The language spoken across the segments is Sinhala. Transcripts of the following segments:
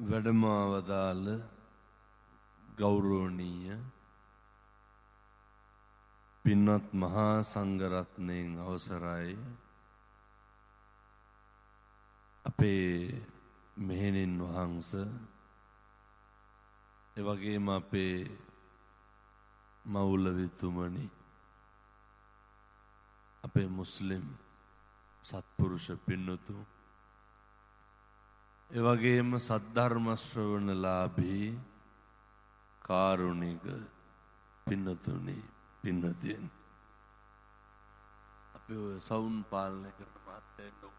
වැඩමවදාළ ගෞරවනීය පින්වත් මහා සංඝරත්නයන් අවසරයි අපේ මෙහෙණින් වහන්ස එවැගේම අපේ මවුලවිතුමනි අපේ මුස්ලිම් සත්පුරුෂ පින්නතු එවැගේම සද්ධර්ම ශ්‍රවණලාභී කාරුණික පින්නතුනි පින්නතියන් අපි ඔය සවුන් පාලනය කරන මාත්‍යයන්ට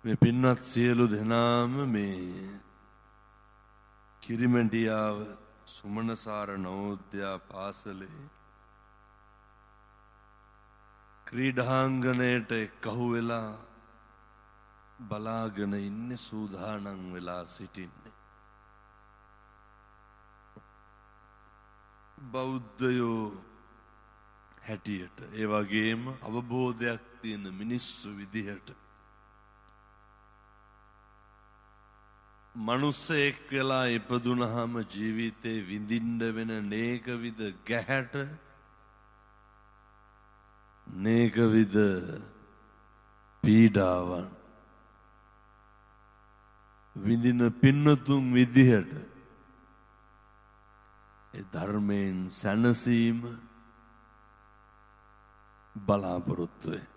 මේ පින්වත් සියලු දෙනාම මේ කිරිමැටියාව සුමනසාර නවෝදයා පාසලේ ක්‍රීඩාංගණයට එක්කහු වෙලා බලාගෙන ඉන්නේ සූදානම් වෙලා සිටින්නේ බෞද්ධයෝ හැටියට ඒ වගේම අවබෝධයක් තියෙන මිනිස්සු විදිහට මනුස්සයෙක් වෙලා ඉපදුනහම ජීවිතේ විඳින්න වෙන නේකවිද ගැහැට නේකවිද පීඩාවන් විඳින පින්නතුන් විදිහට ඒ ධර්මයෙන් සැනසීම බලාපොරොත්තු වේ.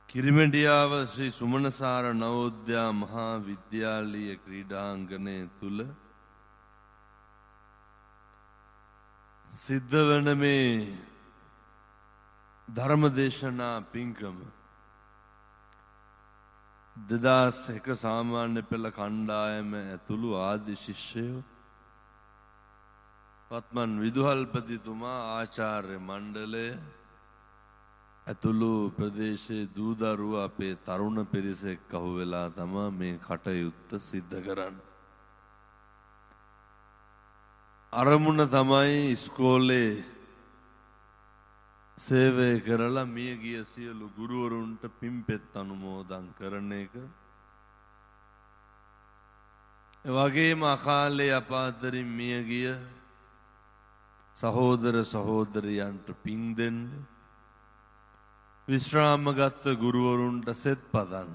කිරිමැටියාව ශ්‍රී සුමනසාර නවෝදයා මහා විද්‍යාලීය ක්‍රීඩාංගණය තුල සිද්ධ වන මේ ධර්මදේශනා පින්කම 2001 සාමාන්‍ය පෙළ කණ්ඩායම ඇතුළු ආදි ශිෂ්‍යයෝ පත්මන් විදුහල්පතිතුමා ආචාර්ය මණ්ඩලය ඇතුළු ප්‍රදේශයේ දූදරුව අපේ තරුණ පිරිස එක්කහු වෙලා තමයි මේ කටයුත්ත සිද්ධ කරන්නේ. අරමුණ තමයි ඉස්කෝලේ සේවය කරලා මිය ගිය සියලු ගුරුවරුන්ට පින්පෙත් අනුමෝදන් කරන එක. ඒ වගේම අකාලේ අපාතරින් මිය ගිය සහෝදර සහෝදරියන්ට පින් දෙන්න. විශ්‍රාමගත් ගුරුවරුන්ට සෙත් පතන්න.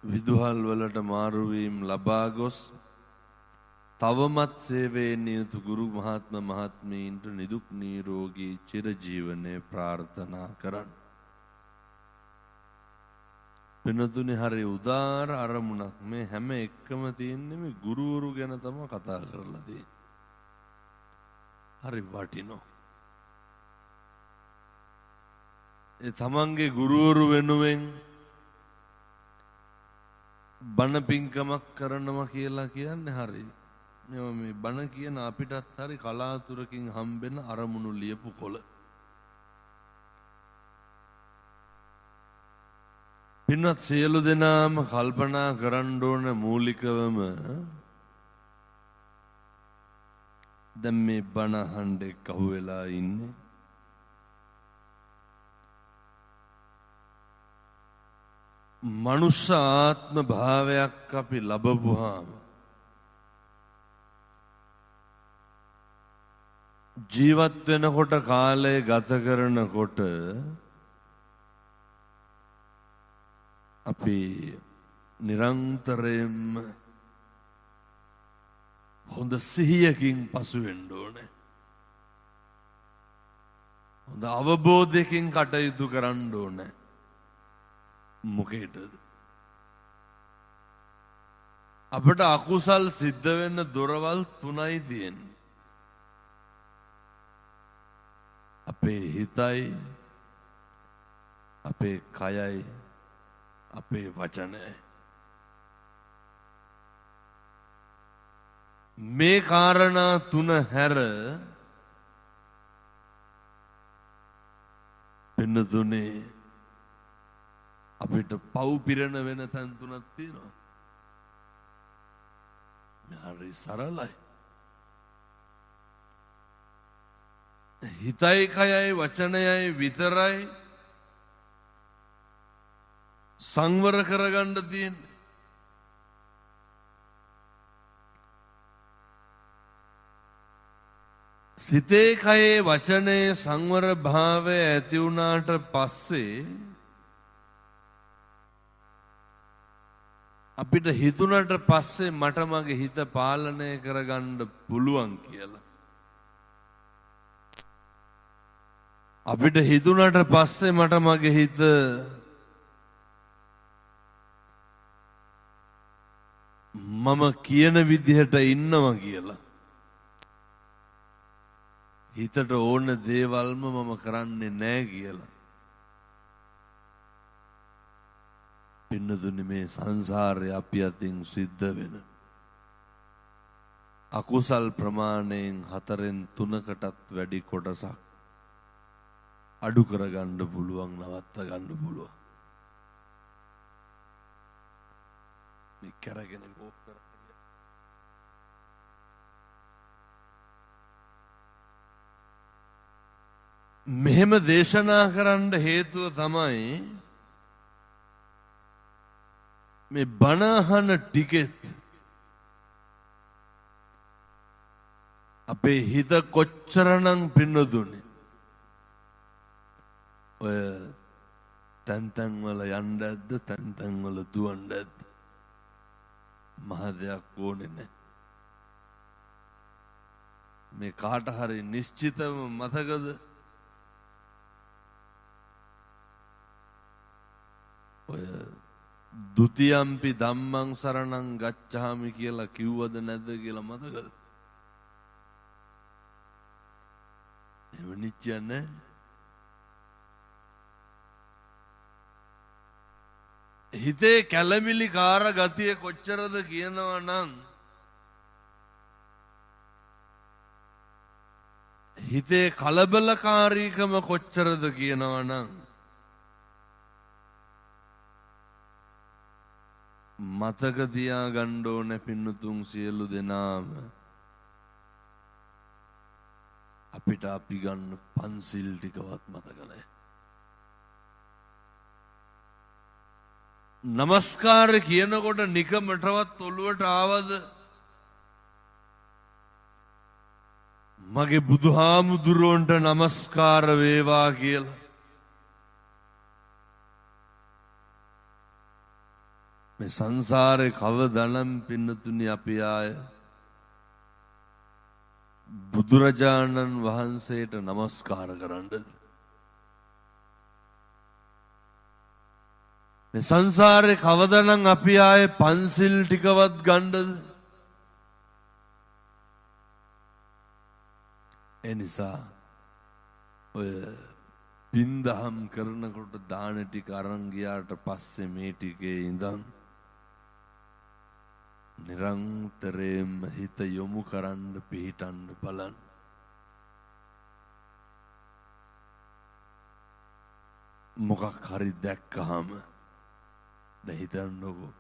විදුහල් වලට මාරුවීම් ලබා ගොස් තවමත් සේවයේ නියුතු ගුරු මහත්ම මහත්මීන්ට නිදුක් නිරෝගී චිරජීවනයේ ප්‍රාර්ථනා කරන්න. පින්නතුනි හරි උදාර අරමුණක් මේ හැම එක්කම තියෙන්නේ මේ ගුරුවරු ගැන තමයි කතා කරලා තියෙන්නේ. හරි වටිනවා. ඒ තමන්ගේ ගුරුවරු වෙනුවෙන් බණ පින්කමක් කරනවා කියලා කියන්නේ හරි. මේ බණ කියන අපිටත් හරි කලාතුරකින් හම්බෙන අරමුණු ලියපු කොළ. පින්වත් සියලු දෙනාම කල්පනා කරන්න ඕන මූලිකවම දැන් මේ බණ අහන්න එක්කහු වෙලා ඉන්නේ මනුෂ්‍ය ආත්ම භාවයක් අපි ලබපුවාම ජීවත් වෙනකොට කාලය ගත කරනකොට අපි නිරන්තරයෙන්ම හොඳ සිහියකින් පසු වෙන්න ඕනේ. හොඳ අවබෝධයකින් කටයුතු කරන්න ඕනේ. මොකේද අපට අකුසල් සිද්ධ වෙන්න දොරවල් 3යි තියෙන්නේ. අපේ හිතයි, අපේ කයයි, අපේ වචනය. මේ කාරණා තුන හැර පින්නතුනේ අපිට පව් පිරෙන වෙන තැන් තුනක් තියෙනවා. හරි සරලයි. හිතයි කයයි වචනයයි විතරයි සංවර කරගන්න තියෙන්නේ. සිතේ කයේ වචනයේ සංවර භාවය ඇති වුණාට පස්සේ අපිට හිතුණට පස්සේ මට මගේ හිත පාලනය කරගන්න පුළුවන් කියලා. අපිට හිතුණට පස්සේ මට මගේ හිත මම කියන විදිහට ඉන්නවා කියලා. හිතට ඕන දේවල්ම මම කරන්නේ නැහැ කියලා. පින්නතුනි මේ සංසාරේ අපි අතින් සිද්ධ වෙන අකුසල් ප්‍රමාණයෙන් 4/3කටත් වැඩි කොටසක් අඩු කරගන්න පුළුවන්, නවත්ත ගන්න පුළුවන්. මේ කරගෙන ගෝප් කරන්නේ. මෙහෙම දේශනා කරන්න හේතුව තමයි මේ බණ අහන ටිකෙත් අපේ හිත කොච්චරනම් පින්නදුනේ ඔය තැන් තැන් වල යන්න ඇද්ද, තැන් තැන් වල දුවන්න ඇද්ද? මහ දෙයක් ඕනේ නැහැ. මේ කාට හරි නිශ්චිතව මතකද ඔය ဒ ුතියම්පි ධම්මං සරණං ගච්ඡාමි කියලා කිව්වද නැද්ද කියලා මතකද? එහෙම නිච්චන්නේ. හිතේ කැළමිලි කාර ගතිය කොච්චරද කියනවා නම් හිතේ කලබලකාරීකම කොච්චරද කියනවා නම් මතක තියාගන්න ඕනේ පින්නතුන් සියලු දෙනාම අපිට අපි ගන්න පන්සිල් ටිකවත් මතක නැහැ. නමස්කාර කියනකොට නිකමටවත් ඔළුවට ආවද මගේ බුදුහාමුදුරුවන්ට නමස්කාර වේවා කියලා? මේ සංසාරේ කවදනම් පින්නතුනි අපි ආය බුදුරජාණන් වහන්සේට නමස්කාර කරන්නද? මේ සංසාරේ කවදනම් අපි ආයේ පන්සිල් ටිකවත් ගන්නද? ඒ නිසා ඔය පින්දහම් කරනකොට දාන ටික අරන් ගියාට පස්සේ මේ ටිකේ ඉඳන් නිරන්තරයෙන්ම හිත යොමු කරන්න පිහිටන්න බලන්න. මොකක් හරි දැක්කහම දැන් හිතන්නකෝ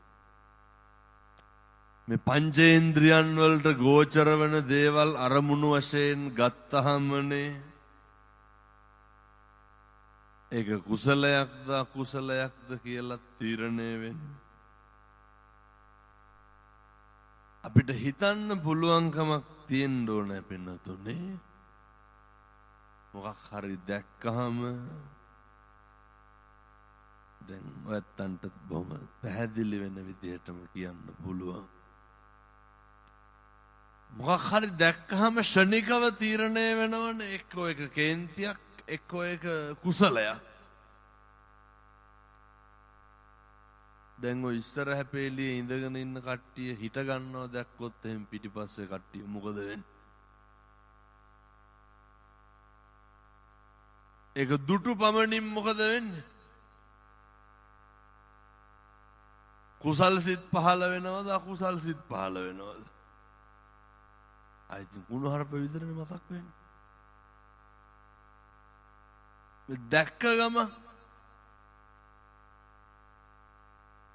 මේ පංචේන්ද්‍රියන් වලට ගෝචර වෙන දේවල් අරමුණු වශයෙන් ගත්තහමනේ ඒක කුසලයක්ද අකුසලයක්ද කියලා තීරණය වෙන්නේ. අපිට හිතන්න පුළුවන්කමක් තියෙන්න ඕනේ පින්නතුනේ. මොකක් හරි දැක්කහම දැන් ඔයත්තන්ට බොහොම පැහැදිලි වෙන විදිහටම කියන්න පුළුවන්. මොකක් හරි දැක්කහම ශනිකව තීරණය වෙනවනේ. එක්කෝ එක කේන්තියක්, එක්කෝ එක කුසලයක්. දැන් ඔය ඉස්සර හැපේලියේ ඉඳගෙන ඉන්න කට්ටිය හිට ගන්නවා දැක්කොත් එහෙන් පිටිපස්සේ කට්ටිය මොකද වෙන්නේ? ඒක දුටු පමණින් මොකද වෙන්නේ? කුසල් සිත් පහළ වෙනවද අකුසල් සිත් පහළ වෙනවද? අයිති කුණුහරුප විතරනේ මතක් වෙන්නේ. දැක්ක ගම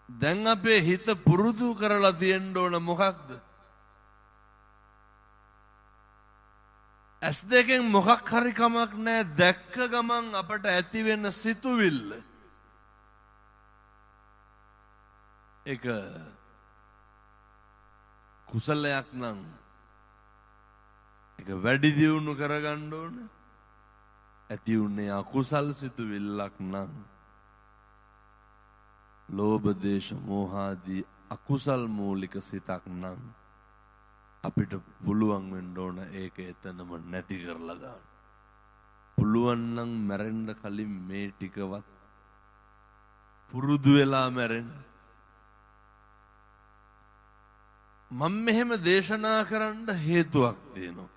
දැන් අපේ හිත පුරුදු කරලා තියෙන්න ඕන මොකක්ද? ඇස් දෙකෙන් මොකක් හරි කමක් නැහැ දැක්ක ගමන් අපට ඇති වෙන සිතුවිල්ල. ඒක කුසලයක් නම් ඒක වැඩි දියුණු කරගන්න ඕනේ. ඇති උන්නේ අකුසල් සිතුවිල්ලක් නම් ලෝභ දේශ මෝහ ආදී අකුසල් මූලික සිතක් නම් අපිට පුළුවන් වෙන්න ඕන ඒක එතනම නැති කරලා දාන්න. පුළුවන් නම් මැරෙන්න කලින් මේ ටිකවත් පුරුදු වෙලා මැරෙන්න. මම මෙහෙම දේශනා කරන්න හේතුවක් තියෙනවා.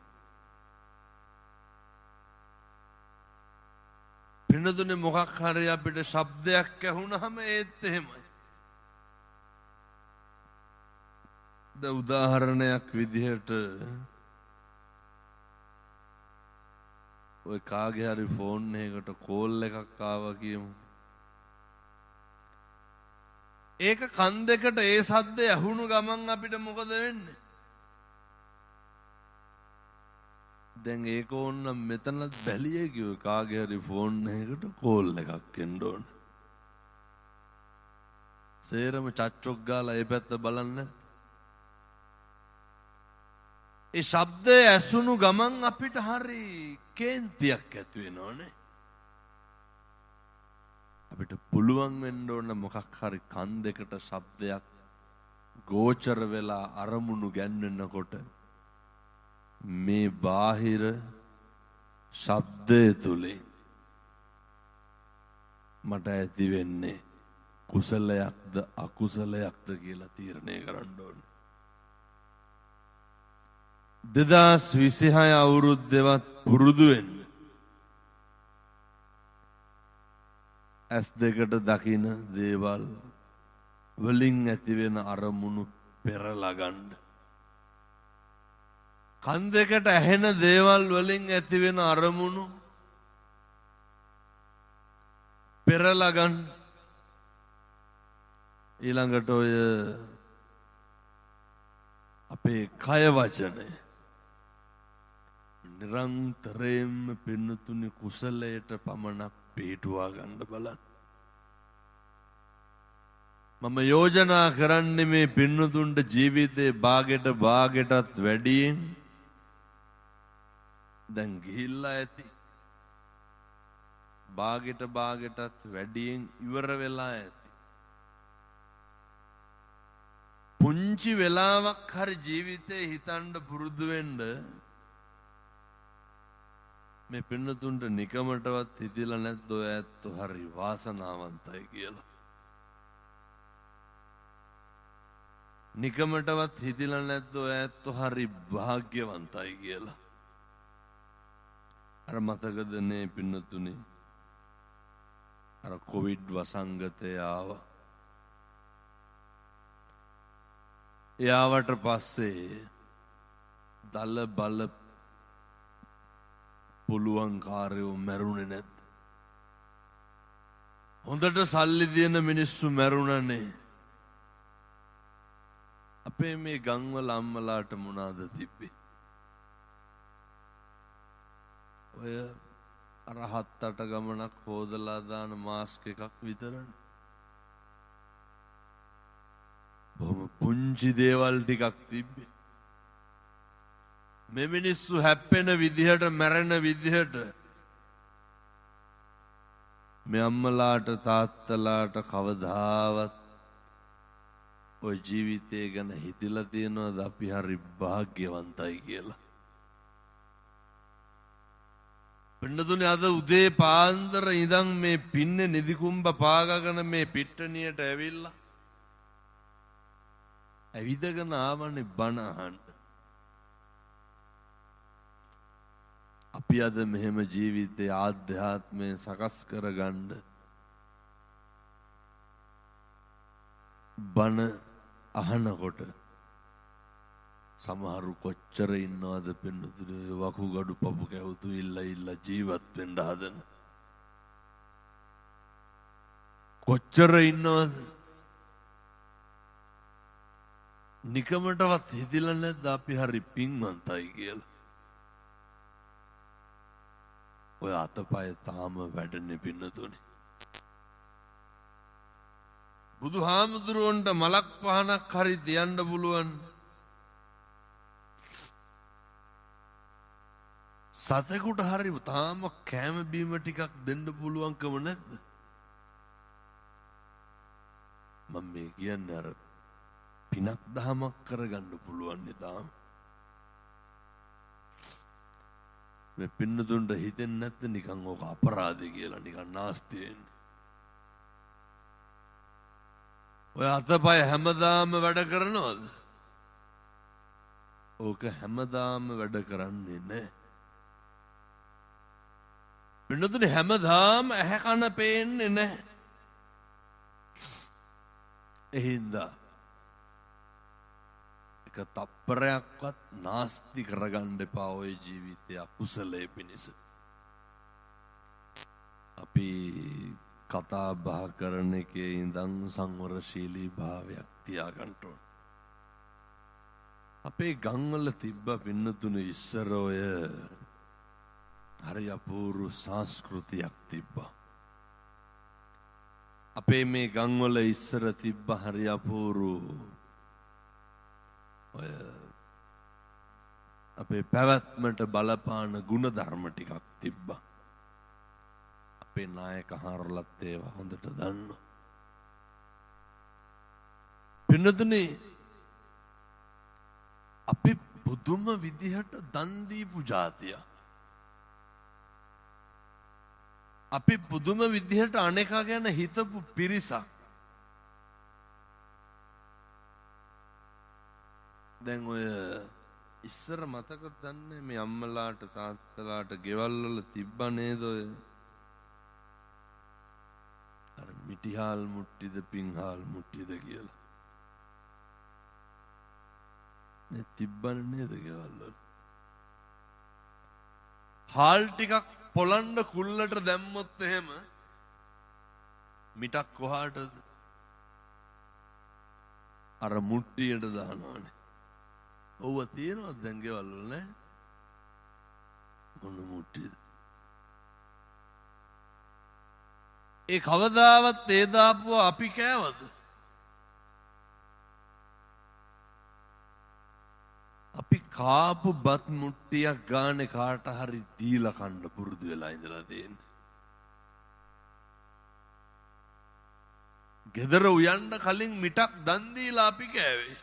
පින්නදුනේ මොකක් හරි අපිට ශබ්දයක් ඇහුනහම ඒත් එහෙමයි. දැන් උදාහරණයක් විදිහට ඔය කාගේ හරි ෆෝන් එකකට කෝල් එකක් ආවා කියමු. ඒක කන් දෙකට ඒ සද්ද ඇහුණු ගමන් අපිට මොකද වෙන්නේ? දැන් ඒක ඕන්න මෙතනත් බැලියේ කිව්ව කාගේ හරි ෆෝන් එකකට කෝල් එකක් එන්න ඕන. සේරම චච්චොක් ගාලා ඒ පැත්ත බලන්න. ඒ ශබ්දය ඇසුණු ගමන් අපිට හරි කේන්තියක් ඇති වෙනවනේ. අපිට පුළුවන් වෙන්න ඕන මොකක් හරි කන් දෙකට ශබ්දයක් ගෝචර වෙලා අරමුණු ගැන්වෙනකොට මේ බාහිර ශබ්දය තුලින් මට ඇති වෙන්නේ කුසලයක්ද අකුසලයක්ද කියලා තීරණය කරන්න ඕනේ. 2026 අවුරුද්දේවත් පුරුදු වෙන්න. ඇස් දෙකට දකින දේවල් වලින් ඇති වෙන අරමුණු පෙරලා ගන්න. කන් දෙකට ඇහෙන දේවල් වලින් ඇති වෙන අරමුණු පෙරලා ගන්න. ඊළඟට ඔය අපේ කය වචනය නිරන්තරයෙන්ම පින්නතුනි කුසලයට පමණක් පිටුවා ගන්න බලන්න. මම යෝජනා කරන්නේ මේ පින්නතුන්ට ජීවිතේ භාගයටත් වැඩියෙන් දැන් ගිහිල්ලා ඇති. භාගයටත් වැඩියෙන් ඉවර වෙලා ඇති. පුංචි වෙලාවක් හරි ජීවිතේ හිතන්න පුරුදු වෙන්න මේ පින්නතුන්ට නිකමටවත් හිතිලා නැද්ද ඔය ඇත්තෝ හරි වාසනාවන්තයි කියලා. නිකමටවත් හිතිලා නැද්ද ඔය ඇත්තෝ හරි වාග්යවන්තයි කියලා. අර මතකද නේ පින්නතුනි අර කොවිඩ් වසංගතය ආවා. එයාවට පස්සේ දල බල පුළුවන් කාර්යෝ මැරුණේ නැද්ද? හොඳට සල්ලි දින මිනිස්සු මැරුණනේ. අපේ මේ ගම්වල අම්මලාට මොනවාද තිබ්බේ? ඔය අර 7-8 ගමනක් හොදලා දාන මාස්ක් එකක් විතරනේ. බොහොම පුංචි දේවල් ටිකක් තිබ්බේ. මේ මිනිස්සු හැප්පෙන විදිහට මැරෙන විදිහට මේ අම්මලාට තාත්තලාට කවදාවත් ඔය ජීවිතය ගැන හිතලා තියෙනවද අපි හරි වාග්යවන්තයි කියලා? පින්නතුනේ අද උදේ පාන්දර ඉඳන් මේ පින්නේ නිදිකුම්බ පාගගෙන මේ පිට්ටනියට ඇවිල්ලා ඇවිදගෙන ආවනේ බණ අහන්න. අපි අද මෙහෙම ජීවිතයේ ආධ්‍යාත්මය සකස් කරගන්න බණ අහනකොට සමහරු කොච්චර ඉන්නවද පින්නතුනේ වකුගඩු පපු කැවුතු ඉල්ල ජීවත් වෙන්න හදන කොච්චර ඉන්නවද නිකමටවත් හිතිලා නැද්ද අපි හරි පින්වන්තයි කියලා ඔය අතපය තාම වැඩන්නේ පින්නතුනේ බුදුහාමුදුරුවන්ට මලක් පහනක් හරි තියන්න පුළුවන් සතෙකුට හරි තාම කෑම බීම ටිකක් දෙන්න පුළුවන්කම නැද්ද මම මේ කියන්නේ අර පිනක් දහමක් කරගන්න පුළුවන් තාම මේ පින්නතුන්ට හිතෙන්නේ නැත්ද නිකන් ඕක අපරාධය කියලා නිකන් නාස්තියෙන් ඔය අතපය හැමදාම වැඩ කරනවද ඕක හැමදාම වැඩ කරන්නේ නැහැ පින්නතුනේ හැමදාම ඇහැ කන පේන්නේ නැහැ එහින්දා එක තප්පරයක්වත් නාස්ති කරගන්න එපා ඔය ජීවිතය අකුසලයේ පිණිස අපි කතා බහ කරන එකේ ඉඳන් සංවරශීලී භාවයක් තියාගන්න ඕන අපේ ගම්වල තිබ්බ පින්නතුනේ ඉස්සර ඔය හරි අපූර්ව සංස්කෘතියක් තිබ්බා අපේ මේ ගම්වල ඉස්සර තිබ්බ හරි අපූර්ව ඔය අපේ පැවැත්මට බලපාන ගුණධර්ම ටිකක් තිබ්බා අපේ නායක හාරලත් ඒවා හොඳට දන්නවා පින්නතුනේ අපි පුදුම විදිහට දන් දීපු ජාතිය අපි පුදුම විදිහට අනේකා ගැන හිතපු පිරිසක් දැන් ඔය ඉස්සර මතක දන්නේ මේ අම්මලාට තාත්තලාට ගෙවල් වල තිබ්බ නේද ඔය අර මිටිහාල් මුට්ටිද පින්හාල් මුට්ටිද කියලා නේ තිබ්බනේ නේද ගෙවල් වල හාල් ටිකක් පොළන්න කුල්ලට දැම්මොත් එහෙම මිටක් කොහාටද අර මුට්ටියට දානවානේ ඔව්ව තියෙනවා දැන් ගෙවල් වල නේ මොන මුට්ටියද ඒ කවදාවත් ඒ දාපුව අපි කෑවද අපි කාපු බත් මුට්ටියක් ගානේ කාට හරි දීලා කන්න පුරුදු වෙලා ඉඳලා තියෙන්නේ ගෙදර උයන්න කලින් මිටක් දන් දීලා අපි කෑවේ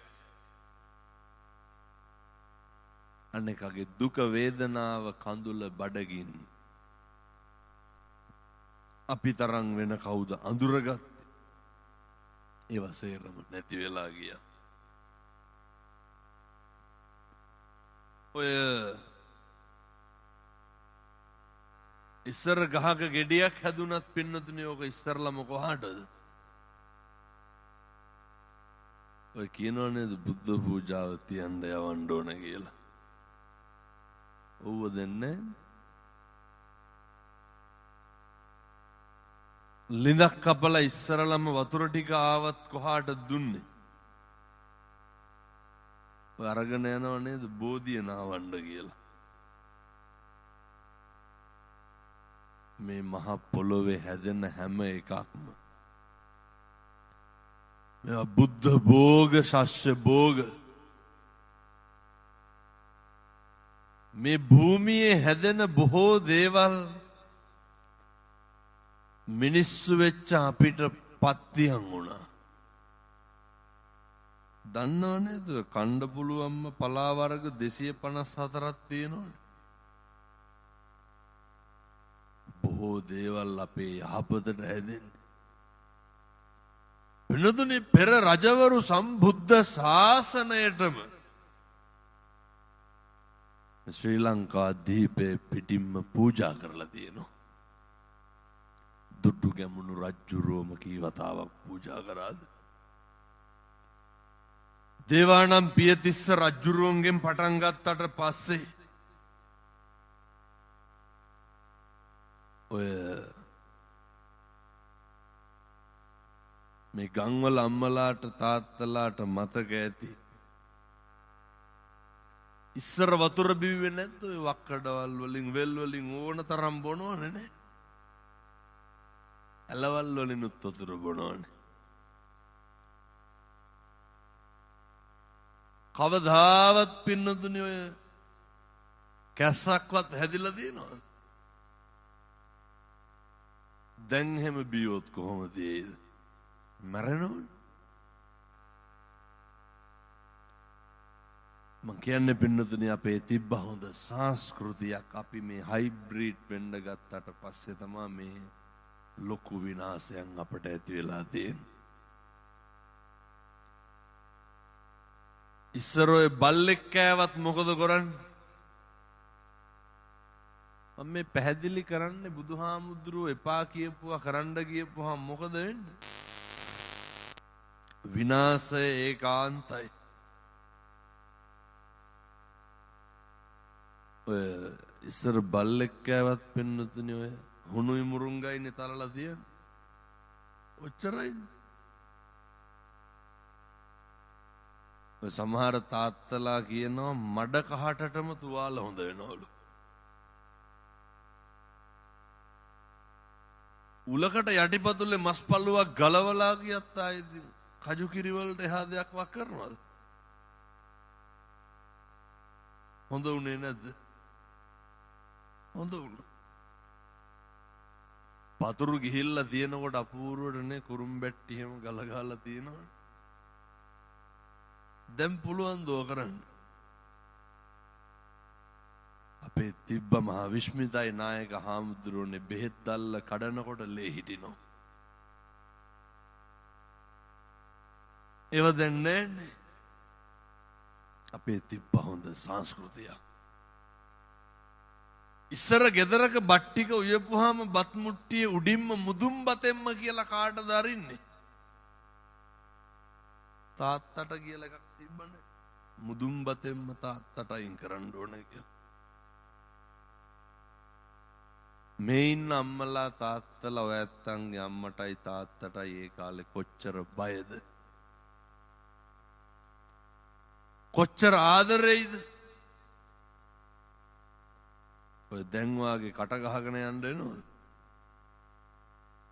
අනේකගේ දුක වේදනාව කඳුල බඩගින් අපි තරම් වෙන කවුද අඳුරගත්තේ ඒව සේරම නැති වෙලා ගියා ඔය ඉස්සර ගහක ගෙඩියක් හැදුනත් පින්නතුනේ ඕක ඉස්සරලම කොහාටද ඔය කියනවා නේද බුද්ධ පූජාව තියන්න යවන්න ඕන කියලා ඔව්ව දෙන්නේ ලිඳක් කපලා ඉස්සරලම වතුර ටික ආවත් කොහාට දුන්නේ ඔය අරගෙන යනවා නේද බෝධිය නාවන්න කියලා මේ මහ පොළොවේ හැදෙන හැම එකක්ම මේවා බුද්ධ භෝග ශස්‍ය භෝග මේ භූමියේ හැදෙන බොහෝ දේවල් මිනිස්සු වෙච්ච අපිට පත්තියන් වුණා දන්නව නේද කණ්ඩ පුළුවන්ම පලා වර්ග 254ක් තියෙනවනේ බොහෝ දේවල් අපේ යහපතට හැදෙන්නේ වෙනතුනේ පෙර රජවරු සම්බුද්ධ ශාසනයටම ශ්‍රී ලංකා දීපේ පිටින්ම පූජා කරලා තියෙනවා දුටු ගැමුණු රජ්ජුරුවම කී වතාවක් පූජා කරාද දේවානම් පියතිස්ස රජුරුවන්ගෙන් පටන් ගත්තට පස්සේ ඔය මේ ගම්වල අම්මලාට තාත්තලාට මතක ඇති ඉස්සර වතුර බිව්වේ නැද්ද ඔය වක්කඩවල් වලින් වෙල් වලින් ඕන තරම් බොනවනේ නේ ඇලවල් වලිනුත් වතුර බොනවනේ කවදාවත් පින්නතුනි ඔය කැස්සක්වත් හැදිලා තියෙනවද දැන් හැම බියොත් කොහොමද ඒද මැරෙනවනේ මං කියන්නේ පින්නතුනි අපේ තිබ්බ හොඳ සංස්කෘතියක් අපි මේ හයිබ්‍රිඩ් වෙන්න ගත්තට පස්සේ තමයි මේ ලොකු විනාශයන් අපට ඇති වෙලා තියෙන්නේ ඉස්සර ඔය බල්ලෙක් කෑවත් මොකද කරන්නේ මම මේ පැහැදිලි කරන්නේ බුදුහාමුදුරුවෝ එපා කියපුවා කරන්න ගියපුවාම මොකද වෙන්නේ විනාශය ඒකාන්තයි ඔය ඉස්සර බල්ලෙක් කෑවත් පින්නතුනි ඔය හුණුයි මුරුංගයිනේ තලලා තියෙන්නේ ඔච්චරයිනේ ඔය සමහර තාත්තලා කියනවා මඩ කහටටම තුවාල හොඳ වෙනවලු උලකට යටිපතුලේ මස් පල්ලුවක් ගලවලා ගියත් ආයේ කජු කිරි වලට එහා දෙයක් වක් කරනවද හොඳ උනේ නැද්ද හොඳ උන පතුරු ගිහිල්ලා තියෙනකොට අපූර්වටනේ කුරුම්බැට්ටි එහෙම ගලගාලා තියෙනවා දැන් පුළුවන් දෝ කරන්න අපේ තිබ්බ මහ විශ්මිතයි නායක හාමුදුරුවනේ බෙහෙත් දැල්ල කඩනකොට ලේ හිටිනෝ ඒව දැන් නැන්නේ අපේ තිබ්බ හොඳ සංස්කෘතිය ඉස්සර ගෙදරක බත් ටික උයපුවාම බත් මුට්ටිය උඩින්ම මුදුන් බතෙන්ම කියලා කාටද අරින්නේ තාත්තට කියලා එකක් තිබ්බනේ මුදුන් බතෙන්ම තාත්තට අයින් කරන්න ඕනේ කියලා මේ ඉන්න අම්මලා තාත්තලා ඔය ඇත්තන්ගේ අම්මටයි තාත්තටයි ඒ කාලේ කොච්චර බයද කොච්චර ආදරෙයිද ඔය දැන් වාගේ කට ගහගෙන යන්න එනවද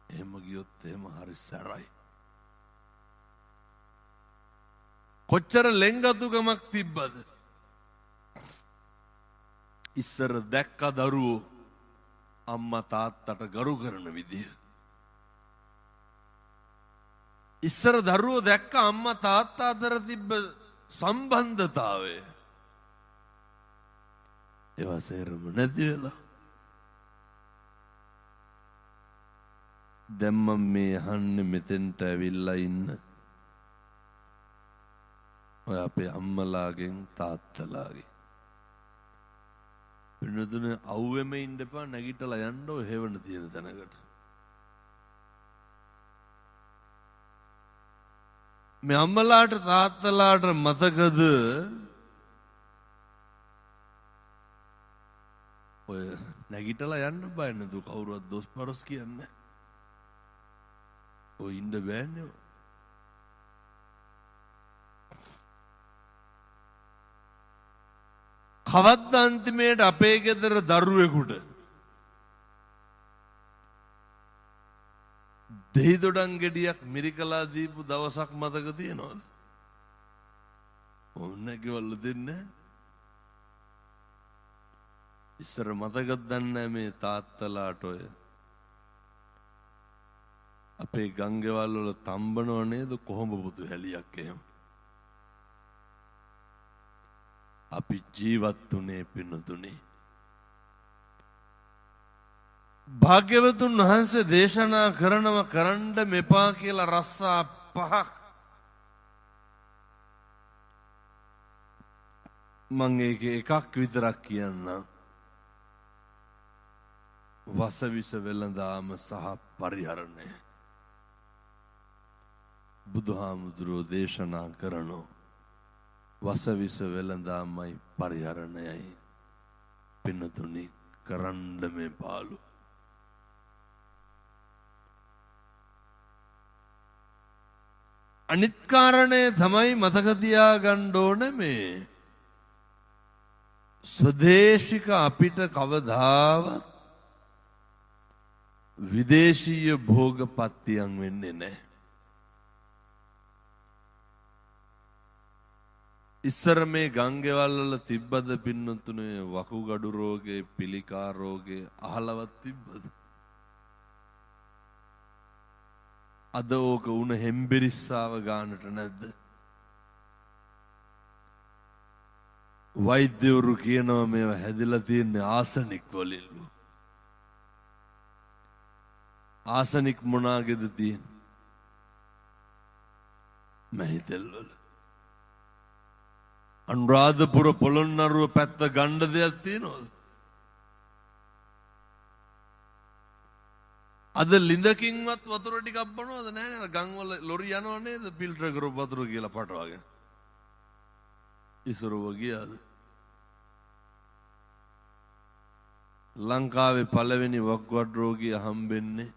එහෙම ගියොත් එහෙම හරි සැරයි කොච්චර ලෙන්ගතුකමක් තිබ්බද ඉස්සර දැක්ක දරුවෝ අම්මා තාත්තට ගරු කරන විදිය ඉස්සර දරුවෝ දැක්ක අම්මා තාත්තා අතර තිබ්බ සම්බන්ධතාවය ඒවා සේරම නැති වෙලා දැන් මම මේ අහන්නේ මෙතෙන්ට ඇවිල්ලා ඉන්න ඔය අපේ අම්මලාගෙන් තාත්තලාගෙන් වෙනතුනේ අවුවෙම ඉන්න එපා නැගිටලා යන්න ඔය හේවන තියෙන තැනකට මේ අම්මලාට තාත්තලාට මතකද ඔය නැගිටලා යන්න බය නේද කවුරුවත් දොස් පරස් කියන්නේ ඔය ඉන්න බෑනේ කවද්ද අන්තිමේට අපේ ගෙදර දරුවෙකුට දෙහි දොඩම් ගෙඩියක් මිරිකලා දීපු දවසක් මතක තියෙනවද? ඕන්න කිව්වල දෙන්නේ. ඉස්සර මතකද දන්නේ මේ තාත්තලාට ඔය අපේ ගංගෙවල් වල තම්බනව නේද කොහොඹ පුතු හැලියක් එහෙම. අපි ජීවත් උනේ පිනුතුනේ. භාග්‍යවතුන් වහන්සේ දේශනා කරනව කරන්න මෙපා කියලා රස්සා 5ක් මං ඒකේ එකක් විතරක් කියන්නම්. වසවිස වෙළඳාම සහ පරිහරණය. බුදුහාමුදුරුවෝ දේශනා කරනෝ වසවිස වෙළඳාමයි පරිහරණයයි පින්නතුනි කරන්න මේ පාළු. අනිත් කාරණය තමයි මතක තියාගන්න ඕන මේ ස්වදේශික අපිට කවදාවත් විදේශීය භෝගපත්තියන් වෙන්නේ නැහැ. ඉස්සර මේ ගංගෙවල් වල තිබ්බද පින්නතුනේ වකුගඩු රෝගේ පිළිකා රෝගේ අහලවත් තිබ්බද? අද ඕක උණ හෙම්බිරිස්සාව ගානට නැද්ද? වෛද්‍යවරු කියනවා මේවා හැදිලා තියෙන්නේ ආසනික් වලින්ලු. ආසනික් මොනාගේද තියෙන්නේ? මහිතෙල් වල. අනුරාධපුර පොළොන්නරුව පැත්ත ගණ්ඩ දෙයක් තියෙනවද? අද ලිඳකින්වත් වතුර ටිකක් බොනවද? නැහැ නේද? ගම්වල ලොරි යනව නේද? ෆිල්ටර් කරපු වතුර කියලා පටවගෙන. ඉසුරුව ගියාද? ලංකාවේ පළවෙනි වක්ගඩ් රෝගියා හම්බෙන්නේ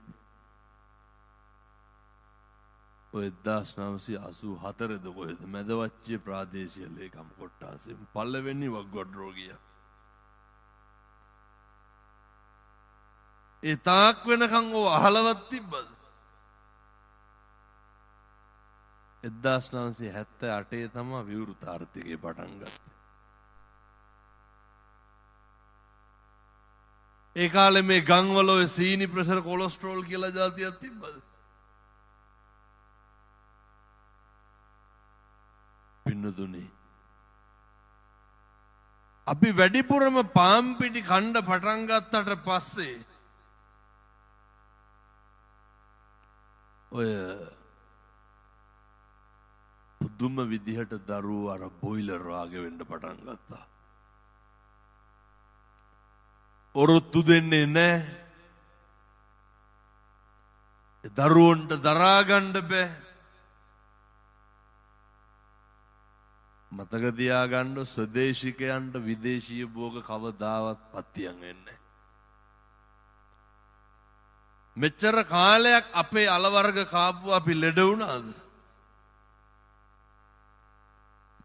ඔය 1984ද කොහෙද මැදවච්චිය ප්‍රාදේශීය ලේකම් කොට්ටාසෙන් පළවෙනි වක්ගඩ් රෝගියා. ඒ තාක් වෙනකන් ඕ අහලවත් තිබ්බද? 1978 තමයි විවෘත ආර්ථිකය පටන් ගත්තේ. ඒ කාලේ මේ ගම්වල ඔය සීනි ප්‍රෙෂර් කොලෙස්ටරෝල් කියලා જાතියක් තිබ්බද? පින්නතුනි අපි වැඩිපුරම පාම් පිටි කණ්ඩ පටන් ගත්තට පස්සේ ඔය පුදුම විදිහට දරුවෝ අර බොයිලර් වාගේ වෙන්න පටන් ගත්තා. ඔරොත්තු දෙන්නේ නැහැ. දරුවන්ට දරා ගන්න බෑ. මතක තියාගන්න ස්වදේශිකයන්ට විදේශීය භෝග කවදාවත් පත්තියන් වෙන්නේ. මෙච්චර කාලයක් අපේ අලවර්ග කාපු අපි ලෙඩ වුණාද?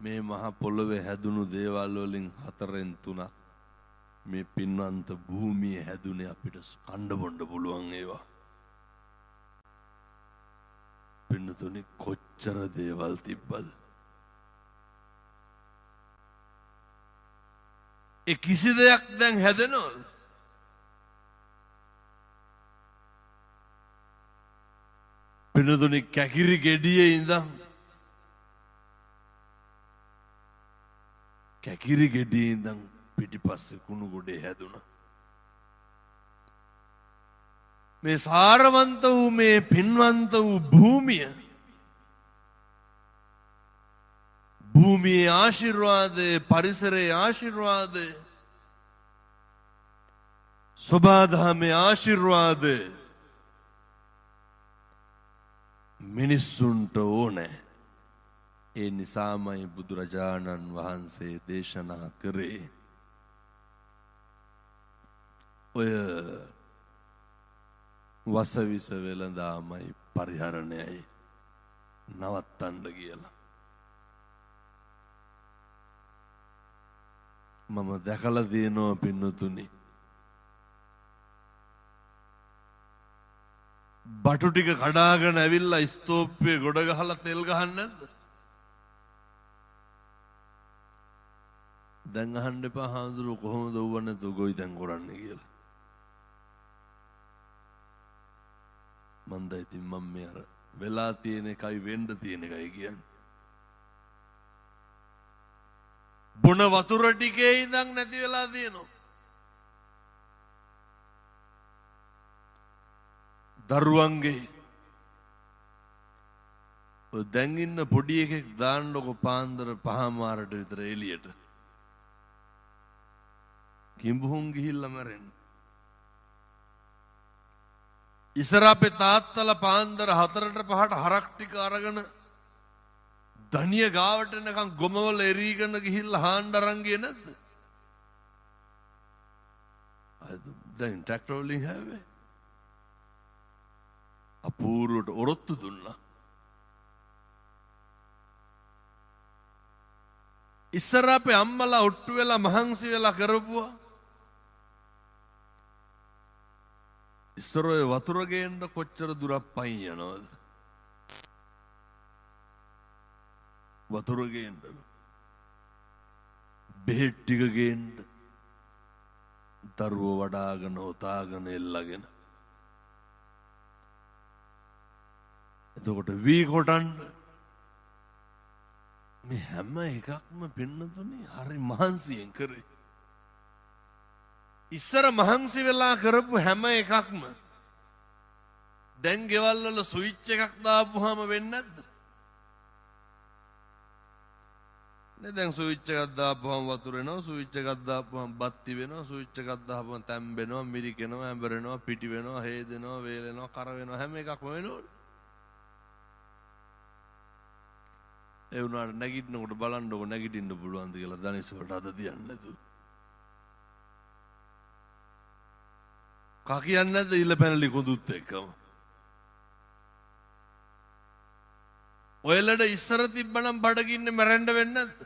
මේ මහ පොළොවේ හැදුණු දේවල් වලින් 4/3 මේ පින්වන්ත භූමියේ හැදුනේ අපිට කණ්ඩ බොණ්ඩ පුළුවන් ඒවා. පින්නතුනි කොච්චර දේවල් තිබ්බද? ඒ කිසි දෙයක් දැන් හැදෙනවද? පින්නතුනි කැකිරි ගෙඩියේ ඉඳන් පිටිපස්සේ කුණු ගොඩේ හැදුණා. මේ සාරවන්ත වූ මේ පින්වන්ත වූ භූමියේ ආශිර්වාදේ, පරිසරයේ ආශිර්වාදේ, සබාධමේ ආශිර්වාදේ මිනිස්සුන්ට ඕනේ. ඒ නිසාමයි බුදුරජාණන් වහන්සේ දේශනා කරේ ඔය වසවිස වෙළඳාමයි පරිහරණයයි නවත්තන්න කියලා. මම දැකලා තියෙනවා පින්නතුනි, බටු ටික කඩාගෙන ඇවිල්ලා ස්තෝප්පේ ගොඩ ගහලා තෙල් ගහන්නේ නැද්ද? දැන් අහන්න එපා හාමුදුරුවෝ කොහොමද ඌව නැතුව ගොවිතැන් කරන්නේ කියලා. මන්ද ඉතින් මම මේ අර වෙලා තියෙන එකයි වෙන්න තියෙන එකයි කියන්නේ. බොන වතුර ටිකේ ඉඳන් නැති වෙලා තියෙනවා. දරුවන්ගේ දැන් ඉන්න පොඩි එකෙක් දාන්නකො පාන්දර 5:00 විතර එළියට. කිඹුහුන් ගිහිල්ලා මැරෙන්න. ඉස්සර අපේ තාත්තලා පාන්දර 4ට 5ට හරක් ටික අරගෙන ධනිය ගාවට එනකන් ගොමවල එරීගෙන ගිහිල්ලා හාන්න අරන් ගියේ නැද්ද? දැන් ට්‍රැක්ටර් වලින් හැවේ අපූර්වට ඔරොත්තු දුන්නා. ඉස්සර අපේ අම්මලා ඔට්ටු වෙලා මහන්සි වෙලා කරපුවා. ඉස්සර ඔය වතුර ගේන්න කොච්චර දුරක් පයින් යනවද? වතුර ගේන්න, බෙහෙත් ටික ගේන්න, දරුවෝ වඩාගෙන ඔතාගෙන එල්ලගෙන, එතකොට වී කොටන්න, මේ හැම එකක්ම පින්නතුනේ හරි මහන්සියෙන් කරේ. ඉස්සර මහන්සි වෙලා කරපු හැම එකක්ම දැන් ගෙවල් වල ස්විච් එකක් දාපුවාම වෙන්නේ නැද්ද? දැන් ස්විච් එකක් දාපුවම වතුර එනවා, ස්විච් එකක් දාපුවම බත්ති වෙනවා, ස්විච් එකක් දාපුවම තැම්බෙනවා, මිරිකෙනවා, ඇඹරෙනවා, පිටි වෙනවා, හේදෙනවා, වේලෙනවා, කර වෙනවා, හැම එකක්ම වෙනවනේ. ඒ වුණාට නැගිටිනකොට බලන්නකො නැගිටින්න පුළුවන්ද කියලා දනිස් වලට අත තියන්නේ නැතුව. කා කියන්නේ නැද්ද ඉල්ල පැනලි කොඳුත් එක්කම? ඔයලට ඉස්සර තිබ්බනම් බඩගින්නේ මැරෙන්න වෙන්නේ නැද්ද?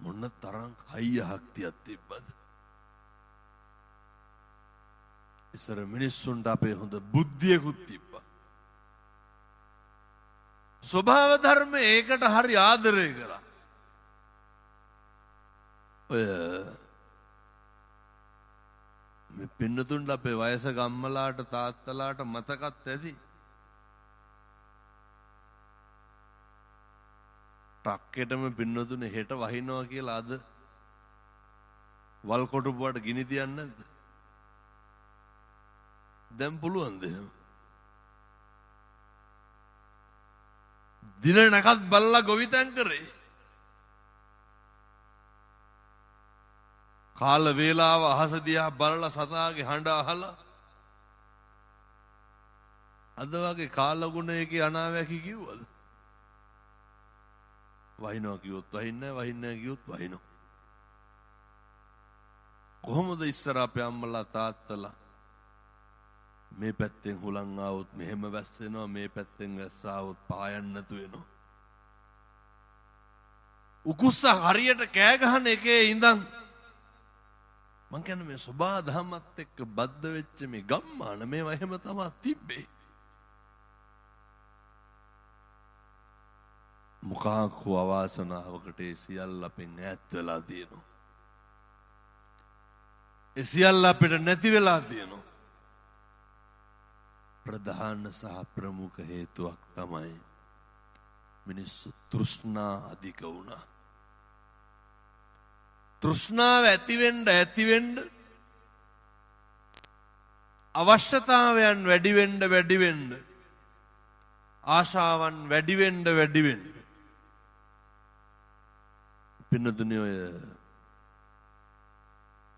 මොන තරම් හයිය හක්තියක් තිබ්බද? ඉස්සර මිනිස්සුන්ට අපේ හොඳ බුද්ධියකුත් තිබ්බා. ස්වභාව ධර්ම ඒකට හරි ආදරය කරා. ඔය මේ පින්නතුන්ට අපේ වයසක අම්මලාට තාත්තලාට මතකත් ඇති. ටක්කෙටම පින්නතුනේ හෙට වහිනවා කියලා අද වල් කොටුපුවට ගිනි තියන්නේ නැද්ද? දැන් පුළුවන්ද එහෙම? දින නැකත් බල්ලා ගොවිතැන් කරේ. කාල වේලාව අහස දිහා බලලා සතාගේ හඬ අහලා අද වගේ කාලගුණයක අනාවැකි කිව්වද? වහිනවා කිව්වොත් වහින්නේ නැහැ, වහින්නේ නැහැ කිව්වොත් වහිනවා. කොහොමද ඉස්සර අපේ අම්මලා තාත්තලා මේ පැත්තෙන් හුලං ආවොත් මෙහෙම වැස් වෙනවා, මේ පැත්තෙන් වැස්ස ආවොත් පායන්න නැතු වෙනවා. උකුස්ස හරියට කෑ ගහන එකේ ඉඳන් මං කියන්නේ මේ සබා දහමත් එක්ක බද්ධ වෙච්ච මේ ගම්මාන මේවා එහෙම තමයි තිබ්බේ. මුඛාකු අවාසනාවකට ඒ සියල්ල අපෙන් ඈත් වෙලා තියෙනවා. ඒ සියල්ල අපිට නැති වෙලා තියෙනවා. ප්‍රධාන සහ ප්‍රමුඛ හේතුවක් තමයි මිනිස්සු තෘෂ්ණා අධික වුණා. තෘෂ්ණාව ඇතිවෙන්න අවශ්‍යතාවයන් වැඩි වෙන්න ආශාවන් වැඩි වෙන්න පින්නතුනේ ඔය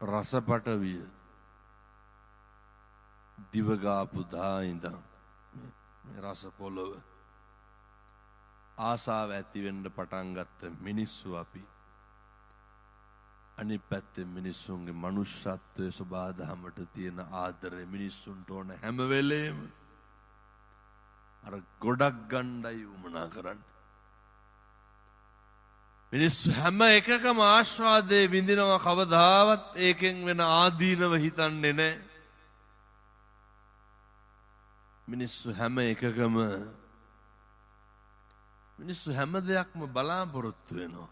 රසපටවිය දිවගාපු දා ඉඳන් මේ රස පොළව ආසාව ඇතිවෙන්න පටන් ගත්ත මිනිස්සු අපි අනිත් පැත්තේ මිනිස්සුන්ගේ මනුෂ්‍යත්වයේ සබාධමට තියෙන ආදරය මිනිස්සුන්ට ඕන හැම වෙලේම අර ගොඩක් ගණ්ඩයි උමනා කරන්න. මිනිස්සු හැම එකකම ආස්වාදයේ විඳිනවා, කවදාවත් ඒකෙන් වෙන ආදීනව හිතන්නේ නැහැ. මිනිස්සු හැම එකකම මිනිස්සු හැම දෙයක්ම බලාපොරොත්තු වෙනවා,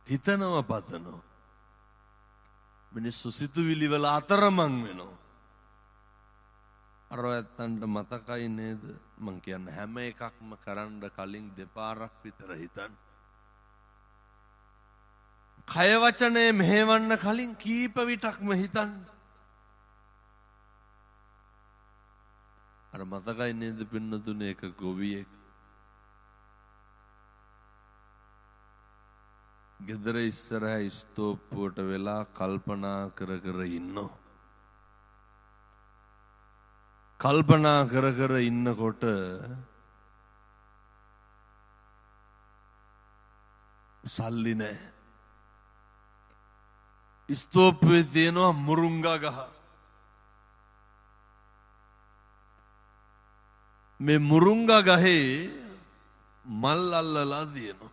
හිතනවා, පතනවා. මිනිස්සු සිතුවිලි වල අතරමං වෙනවා. අර ඇත්තන්ට මතකයි නේද මං කියන්නේ හැම එකක්ම කරන්න කලින් දෙපාරක් විතර හිතන්න. කය වචනේ මෙහෙවන්න කලින් කීප විටක්ම හිතන්න. අර මතකයි නේද පින්නතුනේ එක ගොවියෙක් ගෙදර ඉස්සරහ ස්තෝප්පුවට වෙලා කල්පනා කර කර ඉන්නවා. කල්පනා කර කර ඉන්නකොට සල්ලි නැහැ. ස්තෝප්පේ තියෙනවා මුරුංගා ගහ. මේ මුරුංගා ගහේ මල් අල්ලලා තියෙනවා.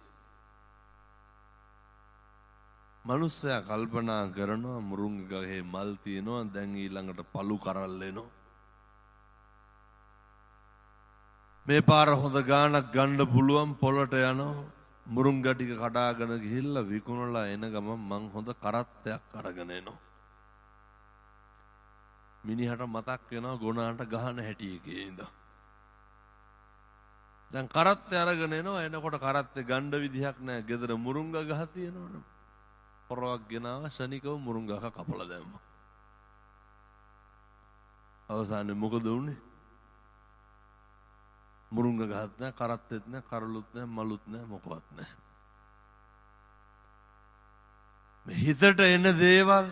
මනුස්සයා කල්පනා කරනවා මුරුංගා ගහේ මල් තියෙනවා දැන් ඊළඟට පළු කරල් එනවා. මේ පාර හොඳ ගානක් ගන්න පුළුවන් පොළට යනවා. මුරුංගා ටික කඩාගෙන ගිහිල්ලා විකුණලා එන ගමන් මං හොඳ කරත්තයක් අරගෙන එනවා. මිනිහට මතක් වෙනවා ගුණාට ගහන හැටි එකේ ඉඳන්. දැන් කරත්තේ අරගෙන එනවා. එනකොට කරත්තේ ගන්න විදිහක් නැහැ. ගෙදර මුරුංගා ගහ තියෙනවනේ. පොරවක් ගෙනාව ශනිකව මුරුංගා ගහ කපලා දැම්මා. අවසානයේ මොකද වුනේ? මුරුංගා ගහත් නැහැ, කරත්තෙත් නැහැ, කරලුත් නැහැ, මලුත් නැහැ, මොකවත් නැහැ. මේ හිතට එන දේවල්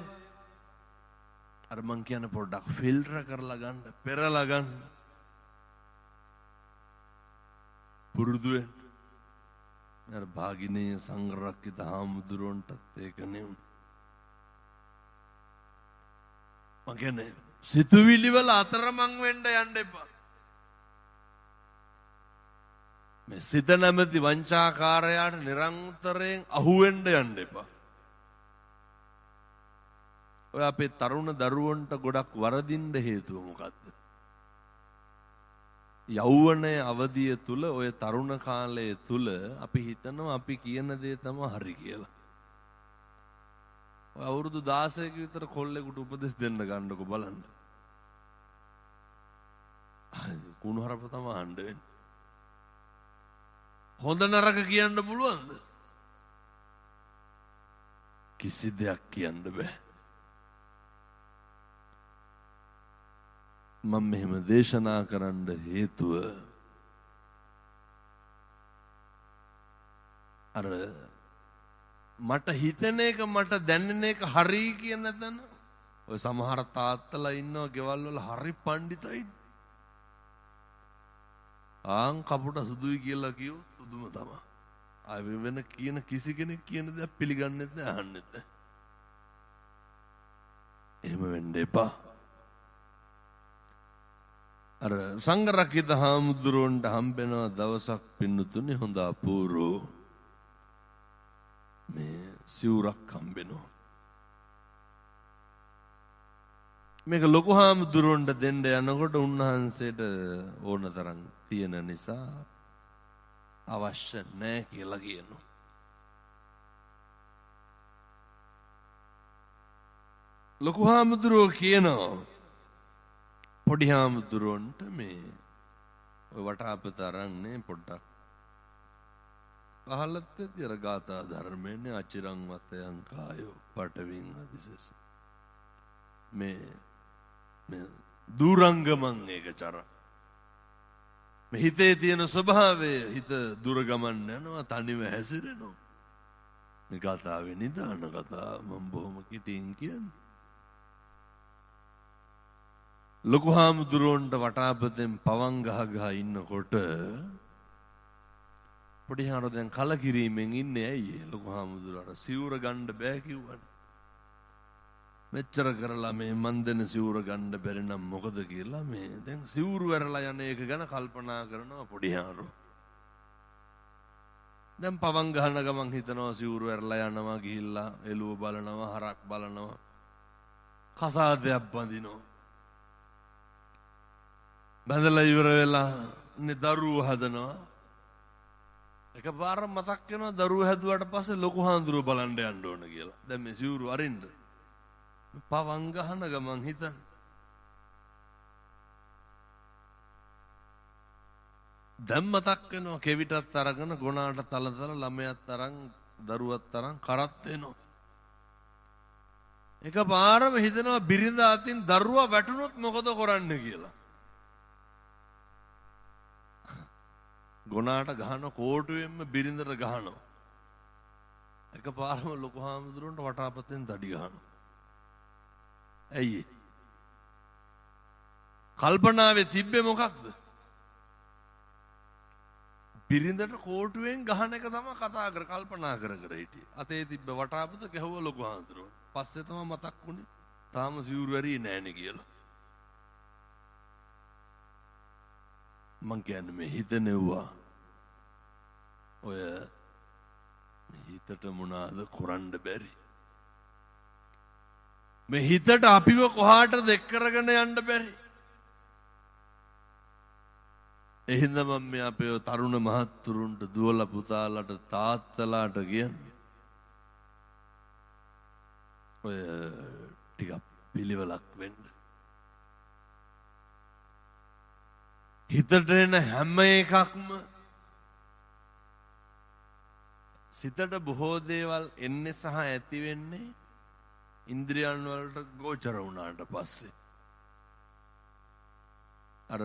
අර මං කියන පොඩ්ඩක් ෆිල්ටර් කරලා ගන්න, පෙරලා ගන්න. පුරුදු වෙන්න. අර භාගිනේ සංරක්කිත හාමුදුරුවන්ටත් ඒක නෙමෙයි. මං කියන්නේ සිතුවිලි වල අතරමං වෙන්න යන්න එපා. මේ සිත නැමැති වංචාකාරයාට නිරන්තරයෙන් අහුවෙන්න යන්න එපා. ඔය අපේ තරුණ දරුවන්ට ගොඩක් වරදින්න හේතුව මොකද්ද? යෞවනයේ අවධිය තුල ඔය තරුණ කාලයේ තුල අපි හිතනවා අපි කියන දේ තමයි හරි කියලා. ඔය අවුරුදු 16ක විතර කොල්ලෙකුට උපදෙස් දෙන්න ගන්නකො බලන්න. කුණුහරුප තමයි හඬ වෙන්නේ. හොඳ නරක කියන්න පුළුවන්ද? කිසි දෙයක් කියන්න බෑ. මම මෙහෙම දේශනා කරන්න හේතුව අර මට හිතෙන එක මට දැනෙන එක හරි කියන තැන ඔය සමහර තාත්තලා ඉන්නවා ගෙවල් වල හරි පඬිතයි. ආන් කපුට සුදුයි කියලා කියෝ සුදුම තමයි. ආයෙ වෙන කියන කිසි කෙනෙක් කියන දේ පිළිගන්නෙත් නෑ අහන්නෙත් නෑ. එහෙම වෙන්න එපා. අර සංඝරක්කිත හාමුදුරුවන්ට හම්බෙන දවසක් පින්නතුනේ හොඳ අපූර්ව මේ සිවුරක් හම්බෙනවා. මේක ලොකු හාමුදුරුවන්ට දෙන්න යනකොට උන්වහන්සේට ඕන තරම් තියෙන නිසා අවශ්‍ය නැහැ කියලා කියනවා. ලොකු හාමුදුරුවෝ කියනවා පොඩි හාමුදුරුවන්ට මේ ඔය වටාපත අරන්නේ පොඩ්ඩක් අහලත් තියර ගාථා ධර්මයේනේ අචිරං වතයන් කායෝ පටවින් අදිසස මේ දුරංගමං ඒකචර මේ හිතේ තියෙන ස්වභාවය හිත දුර ගමන් යනවා තනිව හැසිරෙනවා. මේ ගාථාවේ නිදාන කතාව මම බොහොම කිටින් කියන්නේ. ලොකු හාමුදුරුවන්ට වටාපතෙන් පවන් ගහ ඉන්නකොට පොඩි හාමුදුරුවෝ දැන් කලකිරීමෙන් ඉන්නේ ඇයි? ලොකු හාමුදුරුවෝ සිවුර ගන්න බෑ කිව්වනේ. මෙච්චර කරලා මේ මන් දෙන සිවුර ගන්න බැරි නම් මොකද කියලා මේ දැන් සිවුරු වැරලා යන එක ගැන කල්පනා කරනවා පොඩි හාමුදුරුවෝ. දැන් පවන් ගහන ගමන් හිතනවා සිවුරු වැරලා යනවා ගිහිල්ලා එළුව බලනවා හරක් බලනවා කසාදයක් බඳිනවා. බඳලා ඉවර වෙලා දරුවෝ හදනවා. එකපාර මතක් වෙනවා දරුවෝ හැදුවාට පස්සේ ලොකු හාමුදුරුවෝ බලන්න යන්න ඕන කියලා. දැන් මේ සිවුරු අරින්න. පවන් ගහන ගමන් හිතන්න. දැන් මතක් වෙනවා කෙවිතත් අරගෙන ගොනාට තලතල ළමයාත් අරන් දරුවත් අරන් කරත් එනවා. එකපාරම හිතනවා බිරිඳ අතින් දරුවා වැටුනොත් මොකද කරන්න කියලා. ගොනාට ගහන කෝටුවෙන්ම බිරිඳට ගහනවා. එකපාරම ලොකු හාමුදුරුවන්ට වටාපතෙන් තඩි ගහනවා. ඇයි? කල්පනාවේ තිබ්බේ මොකක්ද? බිරිඳට කෝටුවෙන් ගහන එක තමයි කතා කර කල්පනා කර හිටියේ. අතේ තිබ්බ වටාපත ගැහුව ලොකු හාමුදුරුවෝ. පස්සේ තමයි මතක් වුණේ තාම සිවුරු වැරි නෑනේ කියලා. මං කියන්නේ මේ හිත නෙව්වා. ඔය හිතට මොනවාද කරන්න බැරි. මේ හිතට අපිව කොහාටද එක් කරගෙන යන්න බැරි. එහෙනම් මම මේ අපේ තරුණ මහත්තුරුන්ට දුවලා පුතාලට තාත්තලාට කියන්නේ ඔය ටිකක් පිළිවෙලක් වෙන්න. හිතට එන හැම එකක්ම සිතට බොහෝ දේවල් එන්නේ සහ ඇති වෙන්නේ ඉන්ද්‍රියන් වලට ගෝචර වුණාට පස්සේ. අර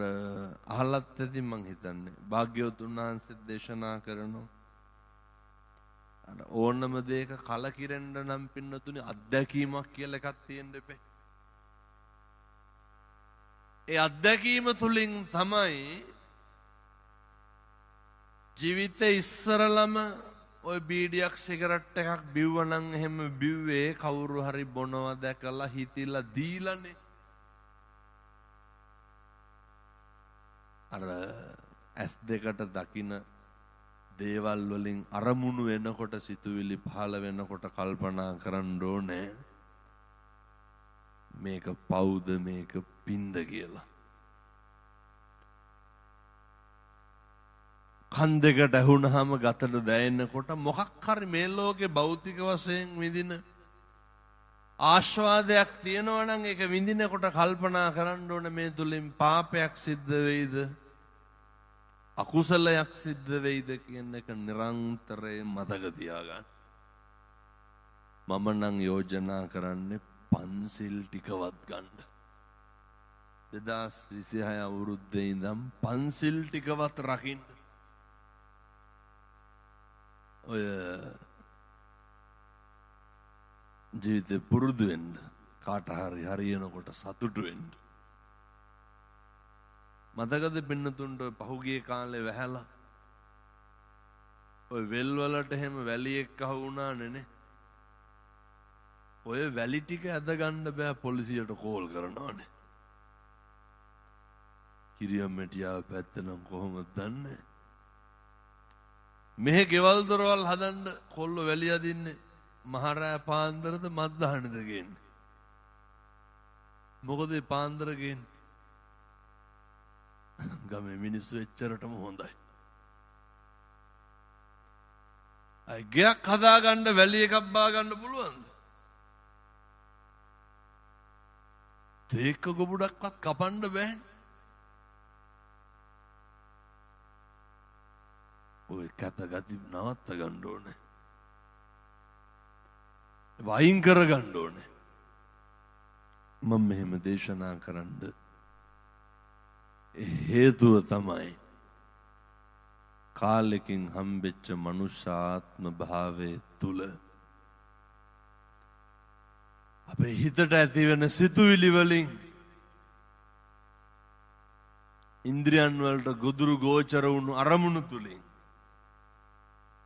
අහලත් ඇති මං හිතන්නේ භාග්‍යවතුන් වහන්සේ දේශනා කරනවා අර ඕනම දෙයක කලකිරෙන්න නම් පින්නතුනේ අත්දැකීමක් කියලා එකක් තියෙන්න එපේ. ඒ අත්දැකීම තුලින් තමයි ජීවිතේ ඉස්සරලම ඔය බීඩියක් සිගරට් එකක් බිව්වනම් එහෙම බිව්වේ කවුරු හරි බොනවා දැකලා හිතිලා දීලානේ. අර ඇස් දෙකට දකින දේවල් වලින් අරමුණු වෙනකොට සිතුවිලි පහළ වෙනකොට කල්පනා කරන්න ඕනේ මේක පවුද මේක පින්ද කියලා. කන් දෙකට ඇහුනහම ගතට දැනෙනකොට මොකක් හරි මේ ලෝකේ භෞතික වශයෙන් විඳින ආස්වාදයක් තියෙනවා නම් ඒක විඳිනකොට කල්පනා කරන්න ඕනේ මේ තුලින් පාපයක් සිද්ධ වෙයිද අකුසලයක් සිද්ධ වෙයිද කියන එක නිරන්තරයෙන් මතක තියාගන්න. මම නම් යෝජනා කරන්නේ පන්සිල් ටිකවත් ගන්න. 2026 අවුරුද්දේ ඉඳන් පන්සිල් ටිකවත් රකින්න. ඔය ජීවිතේ පුරුදු වෙන්න කාට හරි හරියනකොට සතුටු වෙන්න. මතකද පින්නතුන්ට පහුගිය කාලේ වැහැලා ඔය වෙල් වලට එහෙම වැලියෙක් අහු වුණානේ නේ. ඔය වැලි ටික ඇද ගන්න බෑ පොලිසියට කෝල් කරනවානේ. කිරියම්මැටියාව පැත්තනම් කොහොමද දන්නේ? මෙහෙ ගෙවල් දොරවල් හදන්න කොල්ල වැලි අදින්නේ මහරෑ පාන්දරද මත්දහනද ගේන්නේ. මොකද පාන්දර ගේන්නේ? ගමේ මිනිස්සු එච්චරටම හොඳයි. අය ගයක් හදාගන්න වැලි එකක් බාගන්න පුළුවන්ද? තේක්ක ගොබුඩක්වත් කපන්න බෑනේ. ඔය කත ගති නවත්ත ගන්න ඕනේ. වයින් කර ගන්න ඕනේ. මම මෙහෙම දේශනා කරන්න හේතුව තමයි කාලෙකින් හම්බෙච්ච මනුෂ්‍යාත්ම භාවයේ තුල අපේ හිතට ඇති වෙන සිතුවිලි වලින් ඉන්ද්‍රියන් වලට ගොදුරු ගෝචර වුණු අරමුණු තුලින්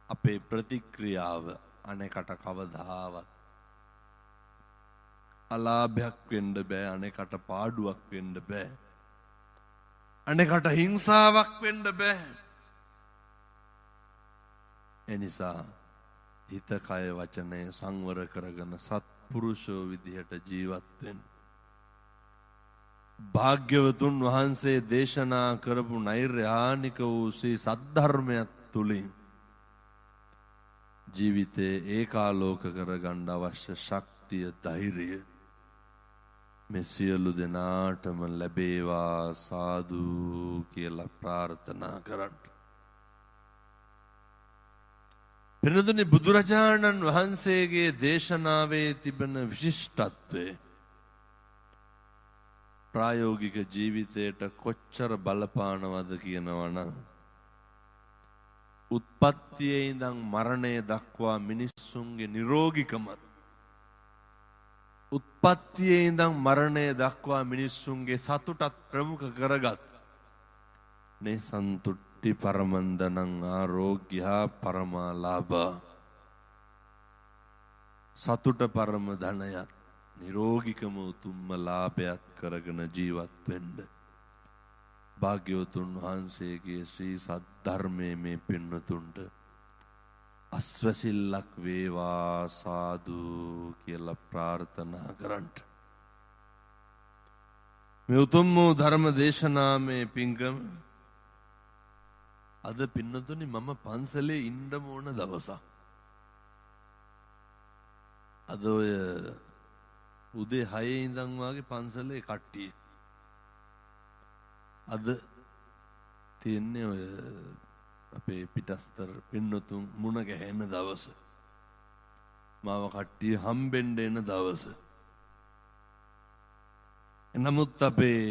අපේ ප්‍රතික්‍රියාව අනෙකට කවදාවත් අලාභයක් වෙන්න බෑ, අනෙකට පාඩුවක් වෙන්න බෑ, අනෙකට හිංසාවක් වෙන්න බෑ. එනිසා හිත කය වචනය සංවර කරගෙන සත්පුරුෂෝ විදිහට ජීවත් වෙන්න. භාග්‍යවතුන් වහන්සේ දේශනා කරපු නෛර්යානික වූ සී සද්ධර්මයක් තුලින් ජීවිතේ ඒකාලෝක කරගන්න අවශ්‍ය ශක්තිය, ධෛර්යය මේ සියලු දෙනාටම ලැබේවා සාදු කියලා ප්‍රාර්ථනා කරන්න. පින්නතුනි, බුදුරජාණන් වහන්සේගේ දේශනාවේ තිබෙන විශිෂ්ටත්වය ප්‍රායෝගික ජීවිතයට කොච්චර බලපානවද කියනවනම් උත්පත්තියේ ඉඳන් මරණය දක්වා මිනිස්සුන්ගේ නිරෝගිකමත් උත්පත්තියේ ඉඳන් මරණය දක්වා මිනිස්සුන්ගේ සතුටත් ප්‍රමුඛ කරගත් නේ සන්තුට්ටි පරමන්දනං ආරෝග්‍යා පරමාලාභා සතුට පරම ධනයත් නිරෝගිකම උතුම්ම ලාභයත් කරගෙන ජීවත් වෙන්න භාග්‍යවතුන් වහන්සේගේ ශ්‍රී සද්ධර්මයේ මේ පින්වතුන්ට අස්වැසිල්ලක් වේවා සාදු කියලා ප්‍රාර්ථනා කරන්ට මේ උතුම් වූ ධර්ම දේශනාමේ පිංකම අද පින්නතුනි මම පන්සලේ ඉන්න ඕන දවසක් අද ඔය උදේ 6 ඉඳන් වාගේ පන්සලේ කට්ටිය අද තියන්නේ ඔය අපේ පිටස්තර පින්නතුන් මුණ ගැහෙන දවස මාව කට්ටිය හම්බෙන්න එන දවස නමුත් අපේ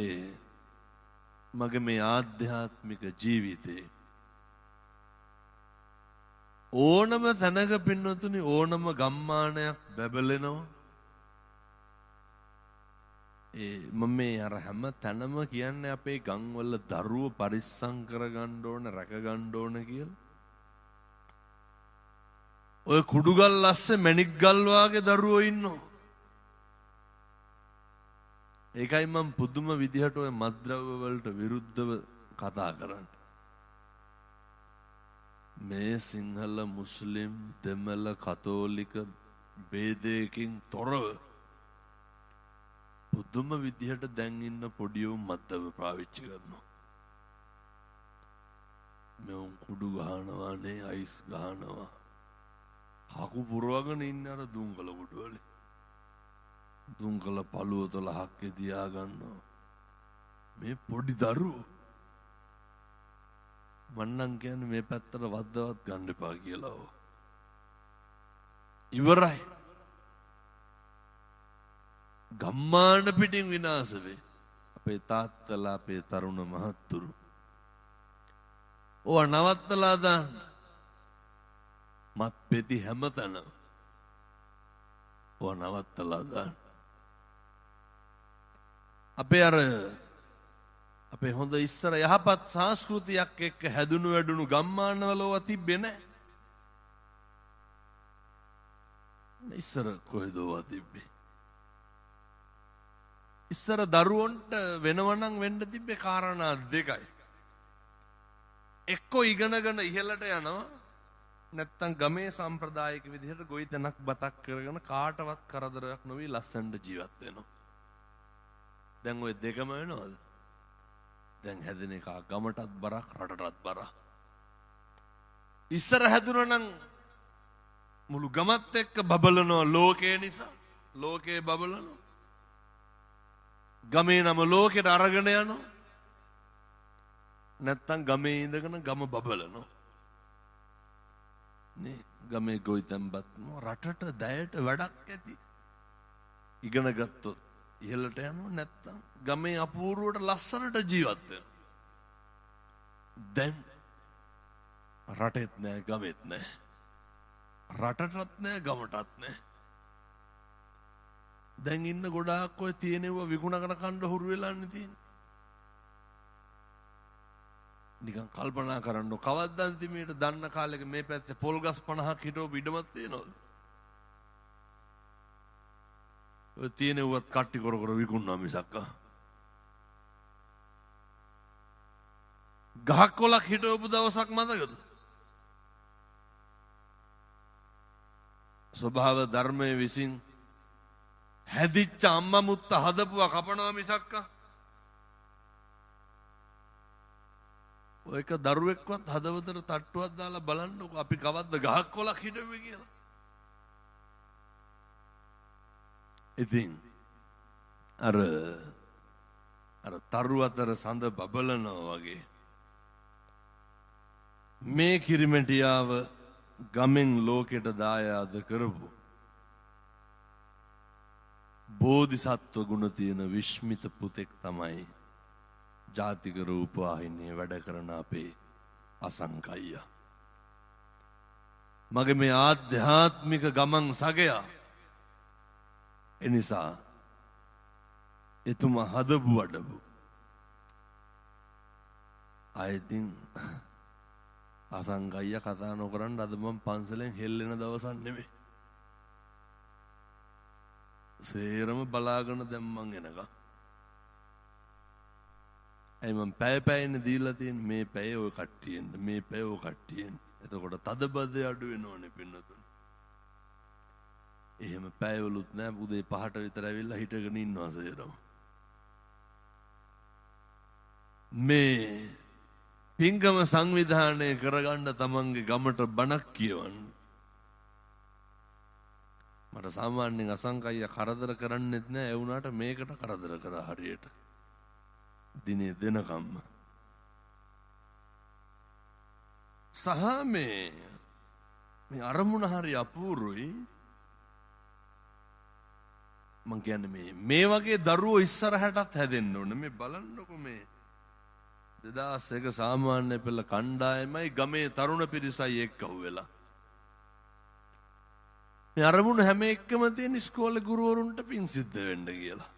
මගේ මේ ආධ්‍යාත්මික ජීවිතේ ඕනම තැනක පින්නතුනි ඕනම ගම්මානයක් බැබලෙනවා මම මේ අර හැම තැනම කියන්නේ අපේ ගම්වල දරුවෝ පරිස්සම් කරගන්න ඕන රැකගන්න ඕන කියලා. ඔය කුඩුගල් ලස්සේ මැණික් ගල් වාගේ දරුවෝ ඉන්නවා. ඒකයි මම පුදුම විදිහට ඔය මත්ද්‍රව්‍ය වලට විරුද්ධව කතා කරන්නේ. මේ සිංහල මුස්ලිම් දෙමළ කතෝලික ભેදයකින් තොරව පුදුම විදිහට දැන් ඉන්න පොඩි උන් මත්ද්‍රව්‍ය පාවිච්චි කරනවා. මෙවුන් කුඩු ගහනවා නේ අයිස් ගහනවා. හකු පුරවගෙන ඉන්න අර දුම්කල කුඩු වල. දුම්කල පළුව තල හක්කේ තියා ගන්නවා. මේ පොඩි දරුවෝ මන්නම් කියන්නේ මේ පැත්තට වද්දවත් ගන්න එපා කියලා. ඉවරයි. ගම්මාන පිටින් විනාශ වේ. අපේ තාත්තලා අපේ තරුණ මහත්තුරු. ඕවා නවත්තලා දාන්න. මත් පෙති හැමතැන. ඕවා නවත්තලා දාන්න. අපේ හොඳ ඉස්සර යහපත් සංස්කෘතියක් එක්ක හැදුණු වැඩුණු ගම්මානවල ඕවා තිබ්බේ නැහැ. ඉස්සර කොහෙද ඕවා තිබ්බේ? ඉස්සර දරුවන්ට වෙනවනම් වෙන්න තිබ්බේ කාරණා දෙකයි. එක්කෝ ඉගෙනගෙන ඉහළට යනවා නැත්තම් ගමේ සම්ප්‍රදායික විදිහට ගොවිතැනක් බතක් කරගෙන කාටවත් කරදරයක් නොවි ලස්සනට ජීවත් වෙනවා. දැන් ওই දෙකම වෙනවද? දැන් හැදෙන එක ගමටත් බරක් රටටත් බරක්. ඉස්සර හැදුනනම් මුළු ගමත් එක්ක බබලනවා ලෝකේ නිසා. ලෝකේ බබලනවා. ගමේ නම ලෝකෙට අරගෙන යනවා. නැත්තම් ගමේ ඉඳගෙන ගම බබලනවා. නේ ගමේ ගොවිතැන්පත් රටට දැයට වැඩක් ඇති. ඉගෙන ගත්තොත් ඉහළට යනවා නැත්තම් ගමේ අපූර්වට ලස්සනට ජීවත් වෙනවා. දැන් රටෙත් නෑ ගමෙත් නෑ. රටටත් නෑ ගමටත් නෑ. දැන් ඉන්න ගොඩාක් ඔය තියෙනවා විකුණගෙන කන්න හුරු වෙලානේ තියෙන්නේ. නිකන් කල්පනා කරන්න කවද්ද අන්තිමේට දන්න කාලෙක මේ පැත්තේ පොල් ගස් 50ක් හිටවපු ඉඩමක් තියෙනවද? ඔය තියෙනවත් කට්ටි කර කර විකුණනවා මිසක්. ගහක් කොලක් හිටවපු දවසක් මතකද? ස්වභාව ධර්මයේ විසින් හැදිච්ච අම්මා මුත්ත හදපුවා කපනවා මිසක්. ඔයක දරුවෙක්වත් හදවතට තට්ටුවක් දාලා බලන්නකො අපි කවද්ද ගහක් කොලක් හිටුවේ කියලා. ඉතින් අර තරු අතර සඳ බබලනවා වගේ මේ කිරිමැටියාව ගමෙන් ලෝකෙට දායාද කරපු බෝධිසත්ව ගුණ තියෙන විශ්මිත පුතෙක් තමයි ජාතික රූපවාහිනියේ වැඩ කරන අපේ අසංකය්‍ය. මගේ මේ ආධ්‍යාත්මික ගමන් සගයා එනිසා එතුමා හදපු වඩපු ආයිතින් අසංගය කතා නොකරන්න අද මම පන්සලෙන් හෙල්ලෙන දවසක් නෙමෙයි. සේරම බලාගෙන දැම්මන් එනකම්. ඇයි මම පැය දීලා තියෙන මේ පැය ඔය කට්ටියෙන් මේ පැය ඔය කට්ටියෙන්. එතකොට තදබදේ අඩු වෙනවනේ පින්නතුන්. එහෙම පැයවලුත් නෑ උදේ 5ට විතර ඇවිල්ලා හිටගෙන ඉන්නවා සේරම. මේ පින්කම සංවිධානය කරගන්න තමන්ගේ ගමට බණක් කියවන්න. මට සාමාන්‍යයෙන් අසංකය කරදර කරන්නෙත් නෑ ඒ වුණාට මේකට කරදර කරා හරියට. දිනේ දෙනකම්ම. සහ මේ අරමුණ හරි අපූර්වයි. මං කියන්නේ මේ වගේ දරුවෝ ඉස්සරහටත් හැදෙන්න ඕනේ. මේ බලන්නකො මේ 2001 සාමාන්‍ය පෙළ කණ්ඩායමයි ගමේ තරුණ පිරිසයි එක්කව වෙලා. මේ අරමුණ හැම එක්කම තියෙන ඉස්කෝලේ ගුරුවරුන්ට පිං සිද්ධ වෙන්න කියලා.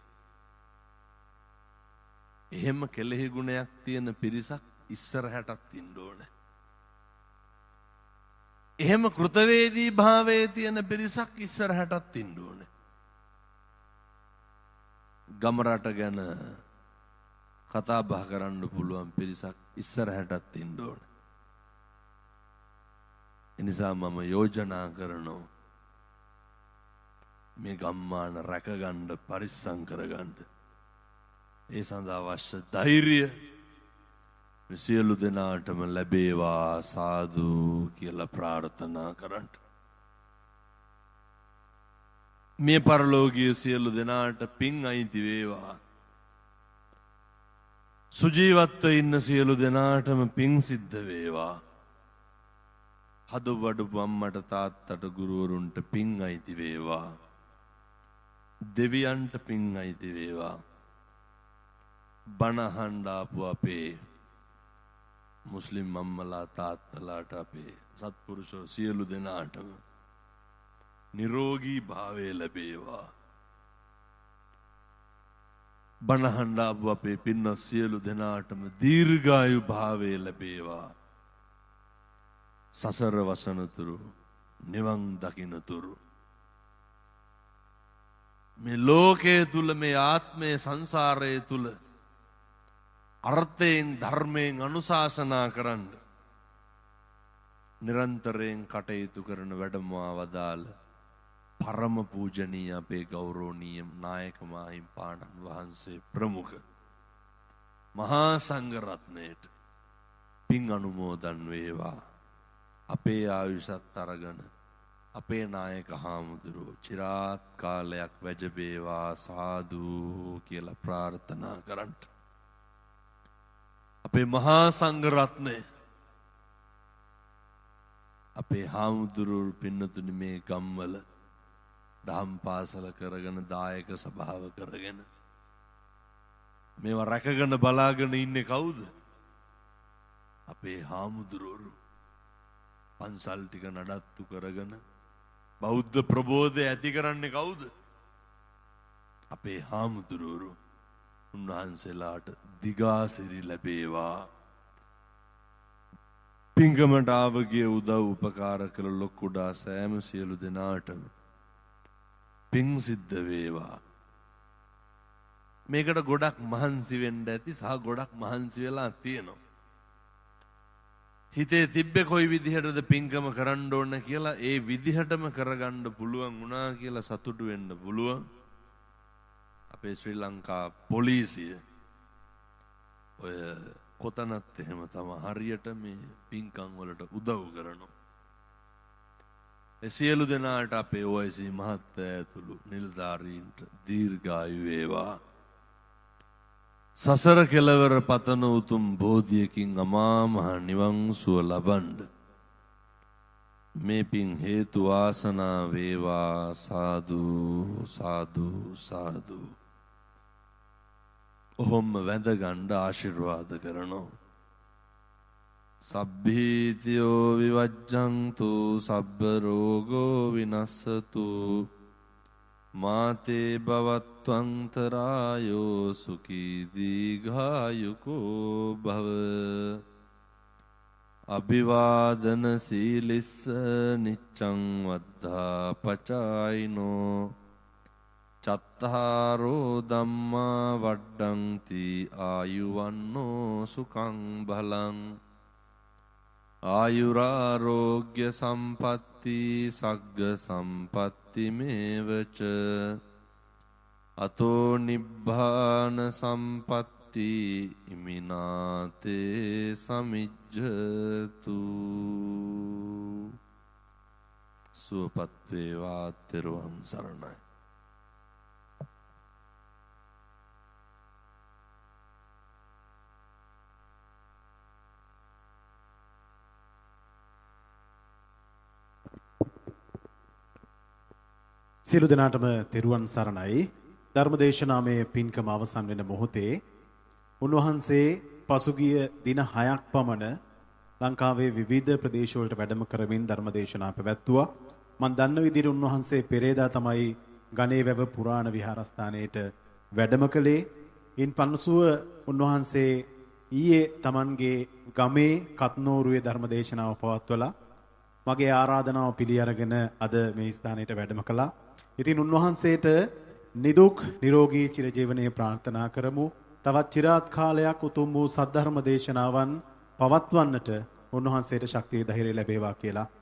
එහෙම කෙලෙහි ගුණයක් තියෙන පිරිසක් ඉස්සරහටත් ඉන්න ඕනේ. එහෙම කෘතවේදී භාවයේ තියෙන පිරිසක් ඉස්සරහටත් ඉන්න ඕනේ. ගම රට ගැන කතා බහ කරන්න පුළුවන් පිරිසක් ඉස්සරහටත් ඉන්න ඕනේ. එනිසා මම යෝජනා කරනවා මේ ගම්මාන රැකගන්න පරිස්සම් කරගන්න. ඒ සඳහා අවශ්‍ය ධෛර්යය සියලු දෙනාටම ලැබේවා සාදු කියලා ප්‍රාර්ථනා කරන්න. මේ පරලෝකීය සියලු දෙනාට පින් අයිති වේවා. සුජීවත්ව ඉන්න සියලු දෙනාටම පින් සිද්ධ වේවා. හදවඩු අම්මට තාත්තට ගුරුවරුන්ට පින් අයිති වේවා. දෙවියන්ට පින් අයිති වේවා. බණ අහන්න ආපු අපේ මුස්ලිම් අම්මලා තාත්තලාට අපේ සත්පුරුෂෝ සියලු දෙනාටම නිරෝගී භාවය ලැබේවා. බණ අහන්න ආපු අපේ පින්වත් සියලු දෙනාටම දීර්ඝායු භාවය ලැබේවා. සසර වසනතුරු නිවන් දකින්නතුරු මේ ලෝකයේ තුල මේ ආත්මයේ සංසාරයේ තුල අර්ථයෙන් ධර්මයෙන් අනුශාසනා කරන්න නිරන්තරයෙන් කටයුතු කරන වැඩමවා වදාළ පරම පූජනීය අපේ ගෞරවනීය නායක මාහිම්පාණන් වහන්සේ ප්‍රමුඛ මහා සංඝ රත්නයට පින් අනුමෝදන් වේවා. අපේ ආයුෂත් අරගෙන අපේ නායක හාමුදුරුවෝ චිරාත් කාලයක් වැජබේවා සාදු කියලා ප්‍රාර්ථනා කරන්න. අපේ මහා සංඝ රත්නය අපේ හාමුදුරුවෝ පින්නතුනි මේ ගම්වල දහම් පාසල කරගෙන දායක සභාව කරගෙන මේවා රැකගෙන බලාගෙන ඉන්නේ කවුද? අපේ හාමුදුරුවෝ පන්සල් ටික නඩත්තු කරගෙන බෞද්ධ ප්‍රබෝධය ඇති කරන්නේ කවුද? අපේ හාමුදුරුවෝ. උන්වහන්සේලාට දිගාසිරි ලැබේවා. පින්කමට ආවගේ උදව් උපකාර කළ ලොකුඩා සෑම සියලු දෙනාටම පින් සිද්ධ වේවා. මේකට ගොඩක් මහන්සි වෙන්න ඇති සහ ගොඩක් මහන්සි වෙලා තියෙනවා. හිතේ තිබ්බේ කොයි විදිහටද පින්කම කරන්න ඕන කියලා ඒ විදිහටම කරගන්න පුළුවන් වුණා කියලා සතුටු වෙන්න පුළුවන්. අපේ ශ්‍රී ලංකා පොලිසිය ඔය කොතනත් එහෙම තමයි හරියට මේ පින්කම් වලට උදව් කරනවා. ඒ සියලු දෙනාට අපේ OIC මහත්තයා ඇතුළු නිලධාරීන්ට දීර්ඝායු වේවා. සසර කෙලවර පතන උතුම් බෝධියකින් අමා මහ නිවන් සුව ලබන්න මේ පින් හේතු වාසනා වේවා සාදු සාදු සාදු. ඔහොම වැඳ ගන්න ආශිර්වාද කරනවා. සබ්බීතියෝ විවජ්ජන්තු සබ්බ රෝගෝ විනස්සතු මාතේ භවත්වන්තරායෝ සුඛී දීඝායුකෝ භව අභිවාදන සීලිස්ස නිච්ඡං වද්ධා පචායිනෝ චත්තාරෝ ධම්මා වඩ්ඩಂತಿ ආයුවන්නෝ සුඛං බලං ආයුරාෝග්‍ය සම්පatti සග්ග සම්පatti මේවච අතෝ නිබ්බාන සම්පatti ඉමිනාතේ සමිජ්ජතු සුවපත් වේවා තෙරුවන් සරණයි. සියලු දෙනාටම තෙරුවන් සරණයි. ධර්මදේශනාමේ පින්කම අවසන් වෙන මොහොතේ උන්වහන්සේ පසුගිය දින 6ක් පමණ ලංකාවේ විවිධ ප්‍රදේශවලට වැඩම කරමින් ධර්මදේශනා පැවැත්තුවා. මම දන්න විදිහට උන්වහන්සේ පෙරේදා තමයි ගණේවැව පුරාණ විහාරස්ථානයේට වැඩම කළේ. ඉන් පන්සුව උන්වහන්සේ ඊයේ Tamanගේ ගමේ කත්නෝරුවේ ධර්මදේශනාව පවත්වලා මගේ ආරාධනාව පිළි අරගෙන අද මේ ස්ථානයට වැඩම කළා. ඉතින් උන්වහන්සේට නිදුක් නිරෝගී චිරජීවනයේ ප්‍රාර්ථනා කරමු. තවත් চিරාත් කාලයක් උතුම් වූ සද්ධර්ම දේශනාවන් පවත්වන්නට උන්වහන්සේට ශක්තිය ධෛර්යය ලැබේවා කියලා